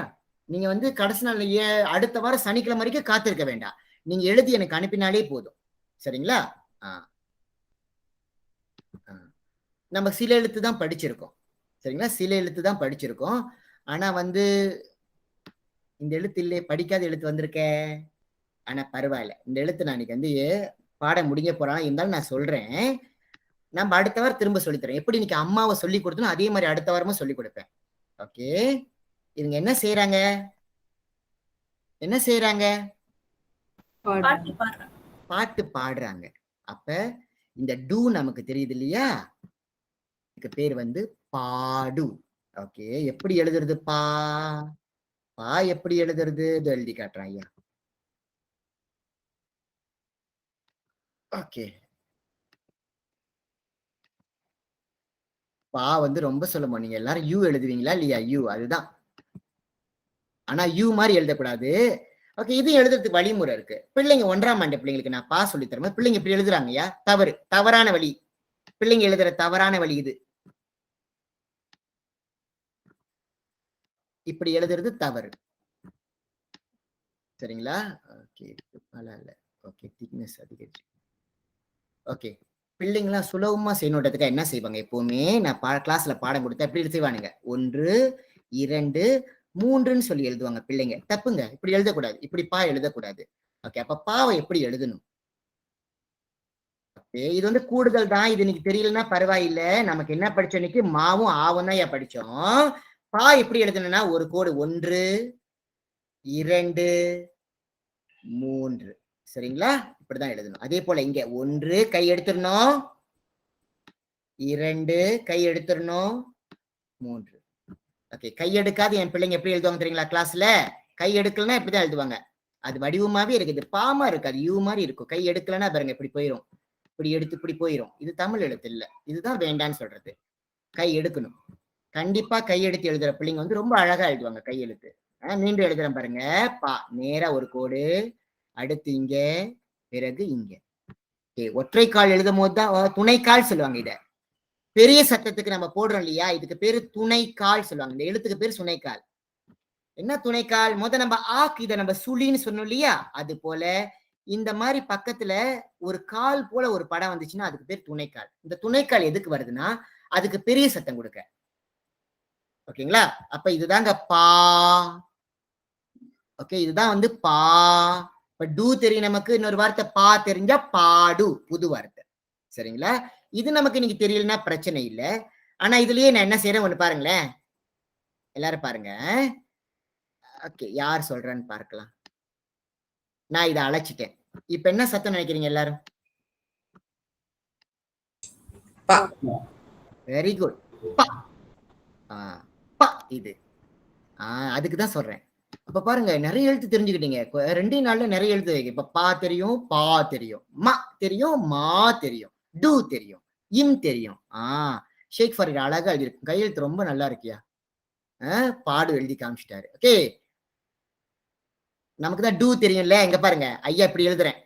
நீங்க வந்து கடைசி நாள் அடுத்த வாரம் சனிக்கிழமை வரைக்கும் காத்திருக்க வேண்டாம், நீங்க எழுதி எனக்கு அனுப்பினாலே போதும். சரிங்களா? நம்ம சில எழுத்து தான் படிச்சிருக்கோம். சரிங்களா? சில எழுத்து தான் படிச்சிருக்கோம். ஆனா வந்து இந்த எழுத்து இல்லையே, படிக்காத எழுத்து வந்திருக்க. ஆனா பரவாயில்ல, இந்த எழுத்து நான் இன்னைக்கு வந்து பாடம் முடிஞ்ச போறான், இருந்தாலும் நான் சொல்றேன். நம்ம அடுத்த வாரம் திரும்ப சொல்லித்தரேன். எப்படி இன்னைக்கு அம்மாவை சொல்லி கொடுத்தோம் அதே மாதிரி அடுத்த வாரமும் சொல்லி கொடுப்பேன். ஓகே, இவங்க என்ன செய்யறாங்க, பாட்டு பாடுறாங்க. அப்ப இந்த டூ நமக்கு தெரியுது இல்லையா, இதுக்கு பேர் வந்து பாடு. ஓகே, எப்படி எழுதுறது? பா எப்படி எழுதுறது? எழுதி காட்டுறேன் ஐயா. ஓகே, பா வந்து ரொம்ப சுலபம். நீங்க எல்லாரும் யூ எழுதுவீங்களா இல்லையா? யூ, அதுதான். ஆனா யூ மாதிரி எழுதக்கூடாது. ஓகே, இது எழுதுறதுக்கு வழிமுறை இருக்கு. பிள்ளைங்க 1ஆம் ஆண்டு பிள்ளைங்களுக்கு நான் பா சொல்லி தரேன். பிள்ளைங்க இப்படி எழுதுறாங்கய்யா, தவறான வழி. பிள்ளைங்க எழுதுற தவறான வழி இது. இப்படி எழுதுறது தவறு. சரிங்களா? ஓகே, ஓகே, திக்னஸ் அதிகரிச்சு. ஓகே, பிள்ளைங்களாம் சுலபமா செய்யணுன்றதுக்காக என்ன செய்வாங்க, எப்பவுமே நான் கிளாஸ்ல பாடம் கொடுத்தா எப்படி செய்வானுங்க, 1 2 3ன்னு சொல்லி எழுதுவாங்க பிள்ளைங்க. தப்புங்க, இப்படி எழுதக்கூடாது, இப்படி பா எழுதக்கூடாது. ஓகே, அப்ப பாவை எப்படி எழுதணும்? இது வந்து கூடுதல் தான், இது இன்னைக்கு தெரியலன்னா பரவாயில்ல. நமக்கு என்ன படிச்சோம் இன்னைக்கு, மாவும் ஆவும் தான் படிச்சோம். பா எப்படி எழுதணும்னா ஒரு கோடு 1 2 3. சரிங்களா? இப்படிதான் எழுதணும். அதே போல இங்க 1 கை எடுத்துடணும், 2 கை எடுத்துடணும், 3. ஓகே, கை எடுக்காது என் பிள்ளைங்க எப்படி எழுதுவாங்க தெரியுங்களா? கிளாஸ்ல கை எடுக்கலன்னா இப்படிதான் எழுதுவாங்க. அது வடிவமாவே இருக்குது, பாமா இருக்காது, யூ மாதிரி இருக்கும். கை எடுக்கலன்னா பாருங்க இப்படி போயிரும், இப்படி எடுத்து இப்படி போயிரும். இது தமிழ் எழுத்து இல்ல, இதுதான் வேண்டான்னு சொல்றது. கை எடுக்கணும். கண்டிப்பா கை எடுத்து எழுதுற பிள்ளைங்க வந்து ரொம்ப அழகா எழுதுவாங்க கையெழுத்து. மீண்டும் எழுதுறேன் பாருங்க. பா நேரா ஒரு கோடு, அடுத்து இங்க, பிறகு இங்க. ஒற்றைக்கால் எழுதும் போதுதான் துணைக்கால் சொல்லுவாங்க. இத பெரிய சத்தத்துக்கு நம்ம போடுறோம் இல்லையா, இதுக்கு பேரு துணைக்கால் சொல்லுவாங்க. இந்த எழுத்துக்கு பேரு துணைக்கால். என்ன துணைக்கால்? நம்ம ஆக்கு இதை நம்ம சுழின்னு சொன்னோம் இல்லையா, அது போல இந்த மாதிரி பக்கத்துல ஒரு கால் போல ஒரு படம் வந்துச்சுன்னா அதுக்கு பேர் துணைக்கால். இந்த துணைக்கால் எதுக்கு வருதுன்னா அதுக்கு பெரிய சத்தம் கொடுக்க. ஓகேங்களா? அப்ப இதுதாங்க பா. ஓகே, இதுதான் வந்து பா. இப்ப டூ தெரியும் நமக்கு, இன்னொரு வார்த்தை பா தெரிஞ்சா பாடு, புது வார்த்தை. சரிங்களா? இது நமக்கு இன்னைக்கு தெரியலன்னா பிரச்சனை இல்லை. ஆனா இதுலயே நான் என்ன செய்யறேன் ஒண்ணு பாருங்களேன், எல்லாரும் பாருங்க. ஓகே, யார் சொல்றேன்னு பார்க்கலாம். நான் இதை அழைச்சிட்டேன். இப்ப என்ன சத்தம் நினைக்கிறீங்க எல்லாரும்? Very good. இது அதுக்குதான் சொல்றேன். அப்ப பாருங்க, நிறைய எழுத்து தெரிஞ்சுக்கிட்டீங்க. 2 நாள்ல நிறைய எழுத்து வைக்க. இப்ப பா தெரியும், பா தெரியும், மா தெரியும், மா தெரியும், டூ தெரியும், இம் தெரியும். ஷேக் ஃபரீட் அழகா எழுதிருக்கு. கையெழுத்து ரொம்ப நல்லா இருக்கியா. பாடு எழுதி காமிச்சிட்டாரு. ஓகே, நமக்கு தான் டூ தெரியும்ல. இங்க பாருங்க, ஐயா இப்படி எழுதுறேன்.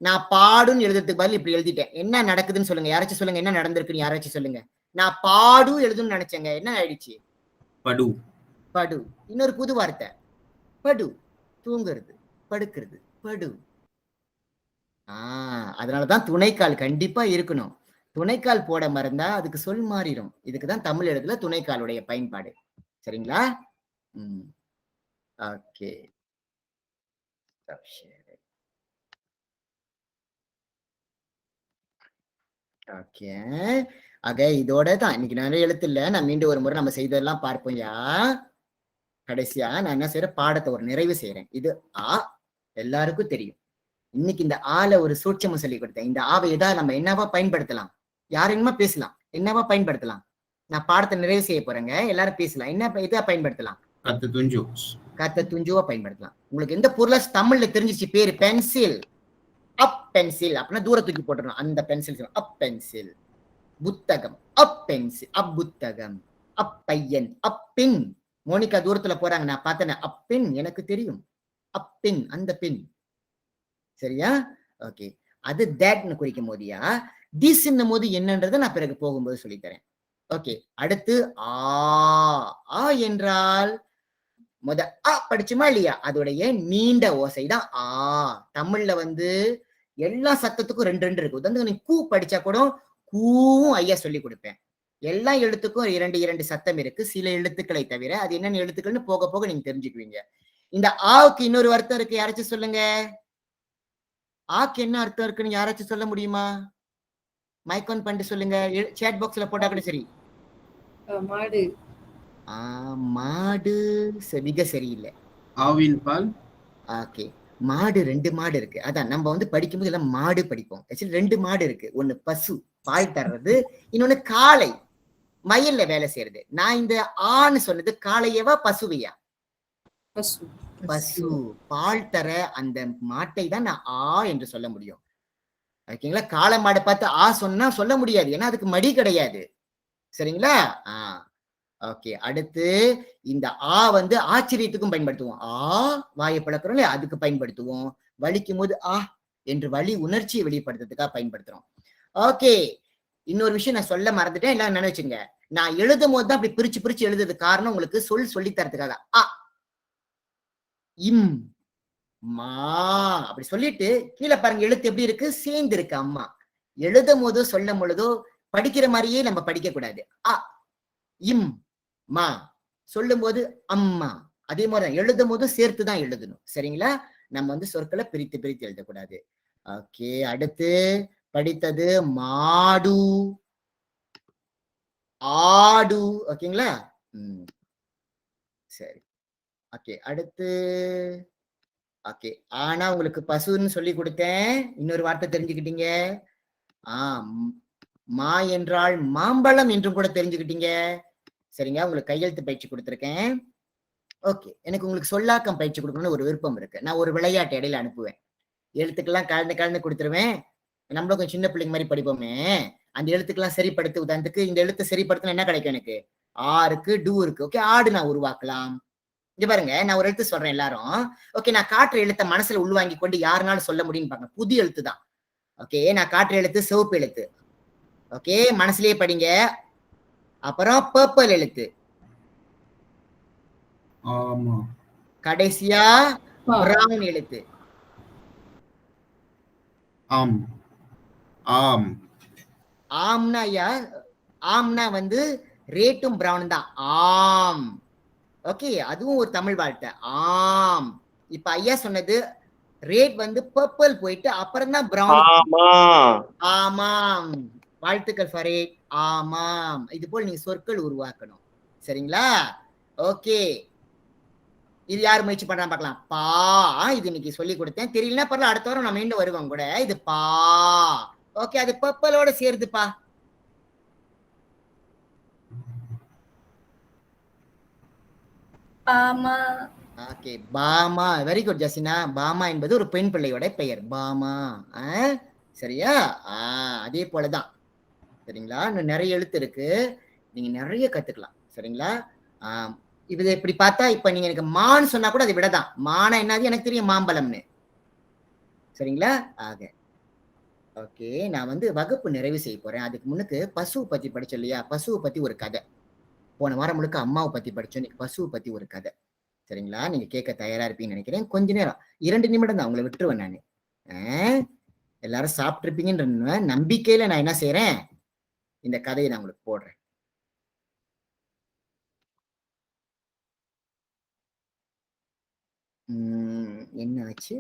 நான் பாடுன்னு எழுதுறதுக்கு பதில் இப்படி எழுதிட்டேன். என்ன நடக்குதுன்னு சொல்லுங்க, யாராச்சும் சொல்லுங்க. என்ன நடந்திருக்குன்னு யாராச்சும் சொல்லுங்க. நான் பாடு எழுதுன்னு நினைச்சேங்க, என்ன ஆயிடுச்சு? படு. படு. இன்னொரு புது வார்த்தை, படு. தூங்குறது, படுக்கிறது, படு. அதனாலதான் துணைக்கால் கண்டிப்பா இருக்கணும். துணைக்கால் போட மறந்தா அதுக்கு சொல் மாறிடும். இதுக்குதான் தமிழ் எழுத்துல துணைக்காலுடைய பயன்பாடு. சரிங்களா? ஓகே. ஓகே, ஆக இதோட தான் இன்னைக்கு நிறைய எழுத்து இல்ல. நான் மீண்டும் ஒரு முறை நம்ம செய்ததெல்லாம் பார்ப்போம். கடைசியா நான் என்ன செய்யறேன், பாடத்தை ஒரு நிறைவு செய்யறேன். இது ஆ, எல்லாருக்கும் தெரியும். இன்னைக்கு இந்த ஆல ஒரு சூட்சமும் சொல்லி கொடுத்தேன். இந்த ஆவை எதா நம்ம என்னவா பயன்படுத்தலாம், யாருமா பேசலாம், என்னவா பயன்படுத்தலாம். நான் பாடத்தை நிறைவு செய்ய போறேங்க, எல்லாரும் பேசலாம். என்ன இதா பயன்படுத்தலாம்? கத்த துஞ்சு. கத்த துஞ்சுவா பயன்படுத்தலாம். உங்களுக்கு எந்த பொருளா தமிழ்ல தெரிஞ்சிச்சு பேரு? பென்சில். அப் பென்சில் அப்படின்னா தூர தூக்கி போட்டுறணும். அந்த பென்சில் அப் பென்சில். புத்தகம், அப் பென்சில், அப் புத்தகம். அப் பையன், அப்பின். மோனிகா தூரத்துல போறாங்க, நான் பார்த்தேன். அப்பின் எனக்கு தெரியும். அப்பின், அந்த பின். சரியா? ஓகே, அது தேட்னு குறிக்கும் போதியா. திஸ் என்னும் போது என்னன்றதை நான் பிறகு போகும்போது சொல்லித்தரேன். ஓகே, அடுத்து ஆ என்றால் முத ஆ படிச்சுமா இல்லையா, அதோடைய நீண்ட ஓசைதான் ஆ. தமிழ்ல வந்து எல்லா சத்தத்துக்கும் 2 இருக்கு. உதாரணத்துக்கு நீ கூ படிச்சா கூட கூவும் ஐயா சொல்லி கொடுப்பேன். எல்லா எழுத்துக்கும் 2 சத்தம் இருக்கு, சில எழுத்துக்களை தவிர. அது என்னென்ன எழுத்துக்கள்னு போக போக நீங்க தெரிஞ்சுக்குவீங்க. இந்த ஆவுக்கு இன்னொரு அர்த்தம் இருக்கு, யாராச்சும் சொல்லுங்க. ஆக்கு என்ன அர்த்தம் இருக்குன்னு யாராச்சும் சொல்ல முடியுமா? மைக் ஆன் பண்ணிட்டு சொல்லுங்க. சேட் பாக்ஸ்ல போட்டா கூட சரி. மாடு. மாடு மிக சரியில்லை. ஆவின் பால். ஓகே, மாடு 2 மாடு இருக்கு. அதான் நம்ம வந்து படிக்கும்போது எல்லாம் மாடு படிப்போம். ஆக்சுவலி 2 மாடு இருக்கு. ஒண்ணு பசு, பால் தர்றது. இன்னொன்னு காளை, மயில்ல வேலை செய்யறது. நான் இந்த ஆன்னு சொன்னது காளையவா பசுவையா? பசு. பசு. பால் தர அந்த மாட்டை தான் நான் ஆ என்று சொல்ல முடியும். ஓகேங்களா? காளை மாடை பார்த்து ஆ சொன்னா சொல்ல முடியாது, ஏன்னா அதுக்கு மடி கிடையாது. சரிங்களா? ஓகே, அடுத்து இந்த ஆ வந்து ஆச்சரியத்துக்கும் பயன்படுத்துவோம். வாயை பழக்கிறோம் இல்லையா, அதுக்கு பயன்படுத்துவோம். வலிக்கும் போது என்று வலி உணர்ச்சியை வெளிப்படுத்துறதுக்காக பயன்படுத்துறோம். ஓகே, இன்னொரு விஷயம் நான் சொல்ல மறந்துட்டேன், எல்லாம் நினைச்சுங்க. நான் எழுதும் போது தான் அப்படி பிரிச்சு பிரிச்சு எழுதுறது காரணம் உங்களுக்கு சொல்லி தரதுக்காக. இம் மா அப்படி சொல்லிட்டு கீழே பாருங்க, எழுத்து எப்படி இருக்கு, சேர்ந்து இருக்கு. அம்மா எழுதும் போதோ சொல்லும் பொழுதோ படிக்கிற மாதிரியே நம்ம படிக்க கூடாது. இம் மா சொல்லும் போது அம்மா. அதே மாதிரிதான் எழுதும் போது சேர்த்துதான் எழுதணும். சரிங்களா? நம்ம வந்து சொற்களை பிரித்து பிரித்து எழுதக்கூடாது. ஓகே, அடுத்து படித்தது மாடு, ஆடு. ஓகேங்களா? சரி. ஓகே, அடுத்து ஓகே, ஆனா உங்களுக்கு பசுன்னு சொல்லி கொடுத்தேன். இன்னொரு வார்த்தை தெரிஞ்சுக்கிட்டீங்க. மா என்றால் மாம்பழம் என்றும் கூட தெரிஞ்சுக்கிட்டீங்க. சரிங்க, உங்களுக்கு கையெழுத்து பயிற்சி கொடுத்துருக்கேன். ஓகே, எனக்கு உங்களுக்கு சொல்லாக்கம் பயிற்சி கொடுக்கணும்னு ஒரு விருப்பம் இருக்கு. நான் ஒரு விளையாட்டு இடையில அனுப்புவேன். எழுத்துக்கெல்லாம் கலந்து கொடுத்துருவேன். நம்மளும் கொஞ்சம் சின்ன பிள்ளைங்க மாதிரி படிப்போமே, அந்த எழுத்துக்கெல்லாம் சரிப்படுத்து. உதாரணத்துக்கு இந்த எழுத்து சரிப்படுத்தினா என்ன கிடைக்கும் எனக்கு? ஆ இருக்கு, டூ இருக்கு. ஓகே, ஆடு நான் உருவாக்கலாம். இங்க பாருங்க, நான் ஒரு எழுத்து சொல்றேன் எல்லாரும். ஓகே, நான் காற்று எழுத்த மனசுல உள்வாங்கி கொண்டு யாருனாலும் சொல்ல முடியும்னு பாருங்க. புது எழுத்து தான். ஓகே, நான் காற்று எழுத்து சிவப்பு எழுத்து. ஓகே, மனசுலயே படிங்க. அப்புறம் பர்பிள் எழுத்து. ஆமா. கடைசியா பிரவுன் எழுத்து. ஆம். ஆம். ஆம்னா ஐயா, ஆம்னா வந்து ரேட்டும் பிரவுன் தான். ஆம். ஓகே, அதுவும் ஒரு தமிழ் வார்த்தை. ஆம். இப்ப ஐயா சொன்னது ரேட் வந்து பர்பிள் போயிட்டு அப்புறம் தான் பிரவுன். ஆமா. ஆமாம். வாழ்த்துக்கள் ஃபரீத். ஆமாம். இது போல் நீங்க சொற்கள் உருவாக்கணும். சரிங்களா? ஓகே. இது யார் முயற்சி பண்றான்னு பார்க்கலாம். பா, இது இன்னைக்கு சொல்லி கொடுத்தேன். தெரியலன்னா பரவாயில்ல, அடுத்த வாரம் நான் மீண்டும் வருவேன் கூட. இது பா. ஓகே, அது பர்பிளோட சேருதுப்பா. Bama. Okay, Bama. Very good Jasina. Bama என்பது ஒரு பெண் பிள்ளையோட பெயர். பாமா. சரியா? அதே போலதான். சரிங்களா? இன்னும் நிறைய எழுத்து இருக்கு. நீங்க நிறைய கத்துக்கலாம். சரிங்களா? இது இப்படி பார்த்தா இப்ப நீங்க எனக்கு மான்னு சொன்னா கூட அதை விடதான். மானா என்னது எனக்கு தெரியும், மாம்பழம்னு. சரிங்களா? ஆக ஓகே, நான் வந்து வகுப்பு நிறைவு செய்ய போறேன். அதுக்கு முன்னுக்கு பசுவை பத்தி படிச்சோம் இல்லையா? பசுவை பத்தி ஒரு கதை. போன வாரம் முழுக்க அம்மாவை பத்தி படிச்சோம். இன்னைக்கு பசுவை பத்தி ஒரு கதை. சரிங்களா? நீங்க கேட்க தயாரா இருப்பீங்கன்னு நினைக்கிறேன். கொஞ்ச நேரம் 2 நிமிடம் தான், உங்களை விட்டுருவேன் நானு. எல்லாரும் சாப்பிட்டு இருப்பீங்கன்ற நம்பிக்கையில நான் என்ன செய்யறேன், இந்த கதையை நான் உங்களுக்கு போடுறேன். என்ன ஆச்சு?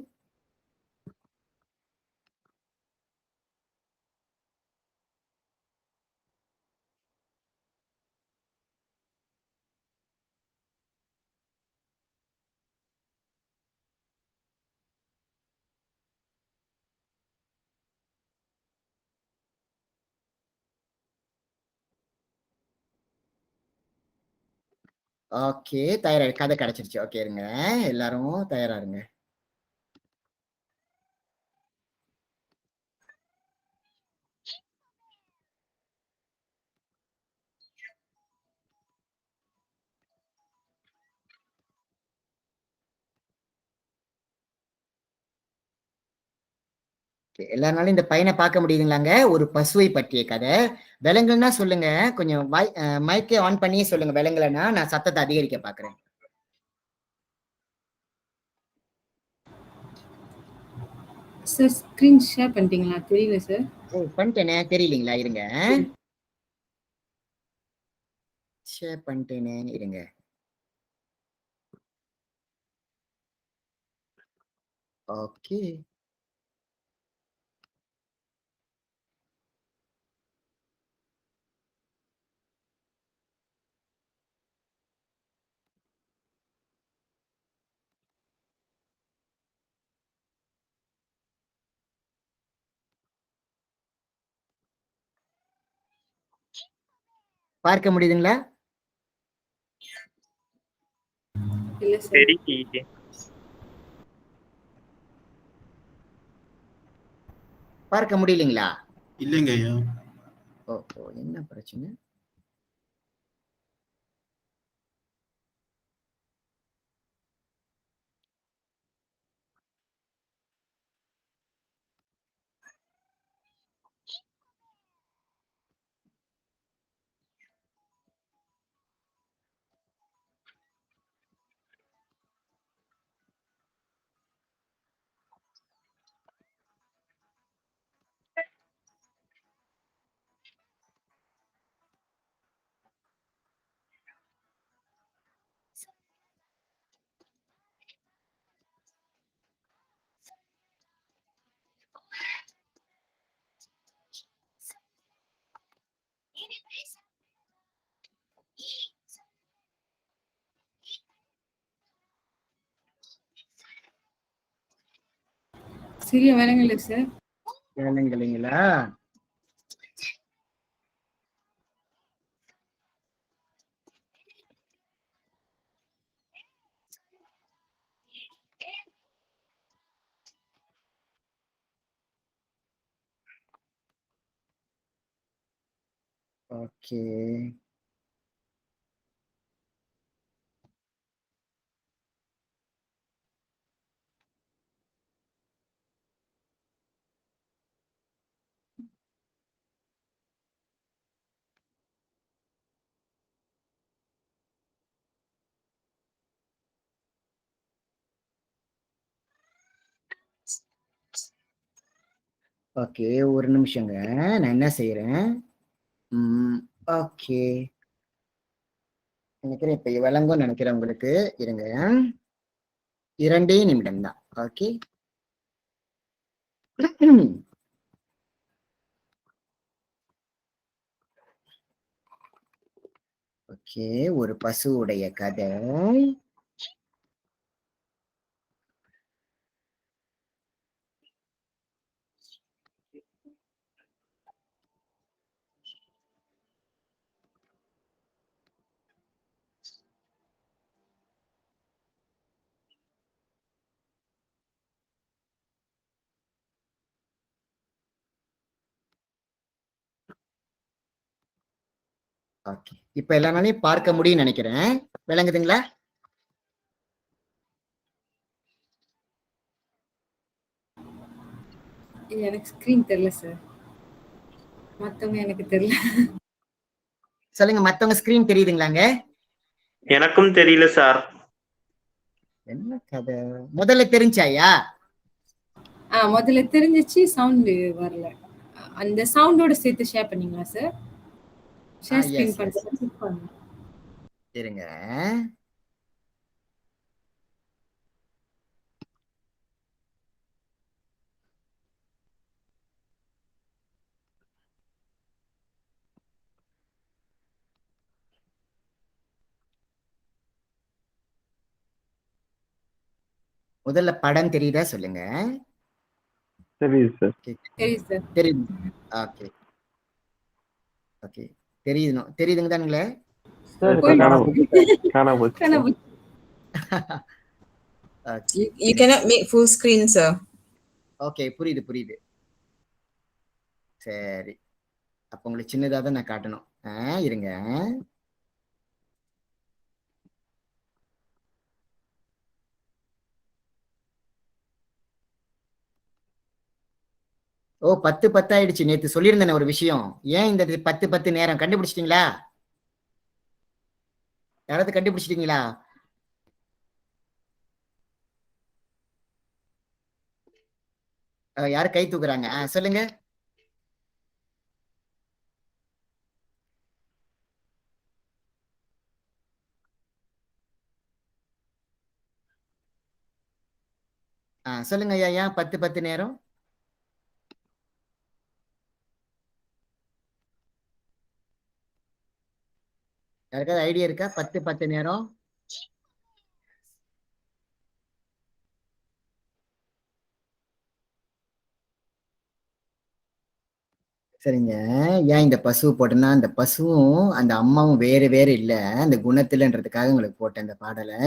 ஓகே, தயாரா கதை கிடைச்சிருச்சு. ஓகே, இருங்க, எல்லாரும் தயாரா இருங்க. எல்லாருனாலும் இந்த பையனை பார்க்க முடியுதுங்களாங்க? ஒரு பசுவை பற்றிய கதை. விலங்குன்னா சொல்லுங்க. கொஞ்சம் மைக்கை ஆன் பண்ணியே சொல்லுங்க. விலங்குலன்னா நான் சத்தத்தை அதிகரிக்க பாக்குறேன். சார் ஸ்கிரீன் ஷேர் பண்ணிட்டீங்களா? தெரியல சார். பண்ணிட்டேனே, தெரியலீங்களா? இருங்க, ஷேர் பண்ணிட்டேனே, இருங்க. ஓகே, பார்க்க முடியுதுங்களா? இல்ல சார். சரி. பார்க்க முடியலீங்களா? இல்லைங்க ஐயா. ஓ, என்ன பிரச்சனை? சரியா விளங்கல சார். விலங்குங்களா? ஓகே, ஓகே, ஒரு நிமிஷங்க. நான் என்ன செய்யறேன்? ஓகே. நினைக்கிறேன் இப்ப விளங்கும் நினைக்கிறேன் உங்களுக்கு. இருங்க. 2 நிமிடம் தான். ஓகே. ஓகே, ஒரு பசுவுடைய கதை. ஓகே, இப்ப எல்லாராலையும் பார்க்க முடியும்னு நினைக்கிறேன். விளங்குதுங்களா? இல்ல எனக்கு ஸ்கிரீன் தெரியல சார். மத்தவங்க எனக்கு தெரியல. சொல்லுங்க, மத்தவங்க ஸ்கிரீன் தெரியுதுங்களாங்க? எனக்கும் தெரியல சார். என்ன கதை? முதல்ல தெரிஞ்சாயா? முதல்ல தெரிஞ்சிச்சு, சவுண்ட் வரல. அந்த சவுண்டோட சேர்த்து ஷேர் பண்ணீங்களா sir? Share yes, screen yes. பண்றத கிளிக் பண்ணுங்க. இருங்க. முதல்ல படம் தெரியுதா சொல்லுங்க. தெரியுது சார். சரி சார். தெரியுது. ஓகே. ஓகே, தெரியுதுங்க தானுங்களே? சார் இப்ப போய் காணாம போச்சு. காணாம சார். போச்சு. Okay. You cannot make full screen, sir. Okay, புரியுது. சரி, அப்ப உங்களுக்கு சின்னதா தான் நான் காட்டணும். இருங்க. ஓ, 10 ஆயிடுச்சு. நேத்து சொல்லியிருந்தேன் ஒரு விஷயம். ஏன் இந்த 10 நேரம் கண்டுபிடிச்சிட்டீங்களா? யாராவது கண்டுபிடிச்சிட்டீங்களா? யாரு கை தூக்குறாங்க? சொல்லுங்க. சொல்லுங்க ஐயா, ஏன் 10 நேரம்? யாருக்காவது ஐடியா இருக்கா? 10 நேரம். சரிங்க. ஏன் இந்த பசு போட்டேன்னா, அந்த பசுவும் அந்த அம்மாவும் வேற இல்ல. அந்த குணத்துலன்றதுக்காக உங்களுக்கு போட்டேன் இந்த பாடலை.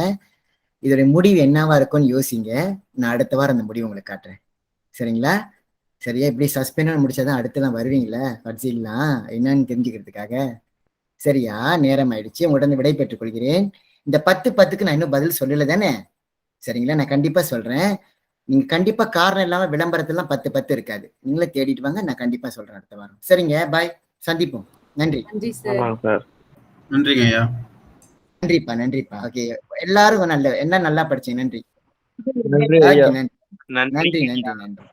இதோட முடிவு என்னவா இருக்கும்னு யோசிங்க. நான் அடுத்த வாரம் அந்த முடிவு உங்களுக்கு காட்டுறேன். சரிங்களா? சரியா? இப்படி சஸ்பெண்ட் முடிச்சாதான் அடுத்தலாம் வருவீங்களா? பட்ஜிலாம் என்னன்னு தெரிஞ்சுக்கிறதுக்காக. சரியா? நேரம் ஆயிடுச்சு. உங்களுடன் விடை பெற்றுக் கொள்கிறேன். இந்த 10க்கு நான் இன்னும் பதில் சொல்லல தானே? சரிங்களா? நான் கண்டிப்பா சொல்றேன். நீங்க கண்டிப்பா காரணம் இல்லாம விளம்பரத்தெல்லாம் 10 இருக்காது. நீங்களே தேடிட்டு வாங்க. நான் கண்டிப்பா சொல்றேன் அடுத்த வாரம். சரிங்க, பாய். சந்திப்போம். நன்றி. நன்றி சார். ஆமாங்க சார். நன்றிங்க ஐயா. நன்றிப்பா. ஓகே, எல்லாரும் நல்லா படிச்சீங்க. நன்றி. நன்றி ஐயா. நன்றி.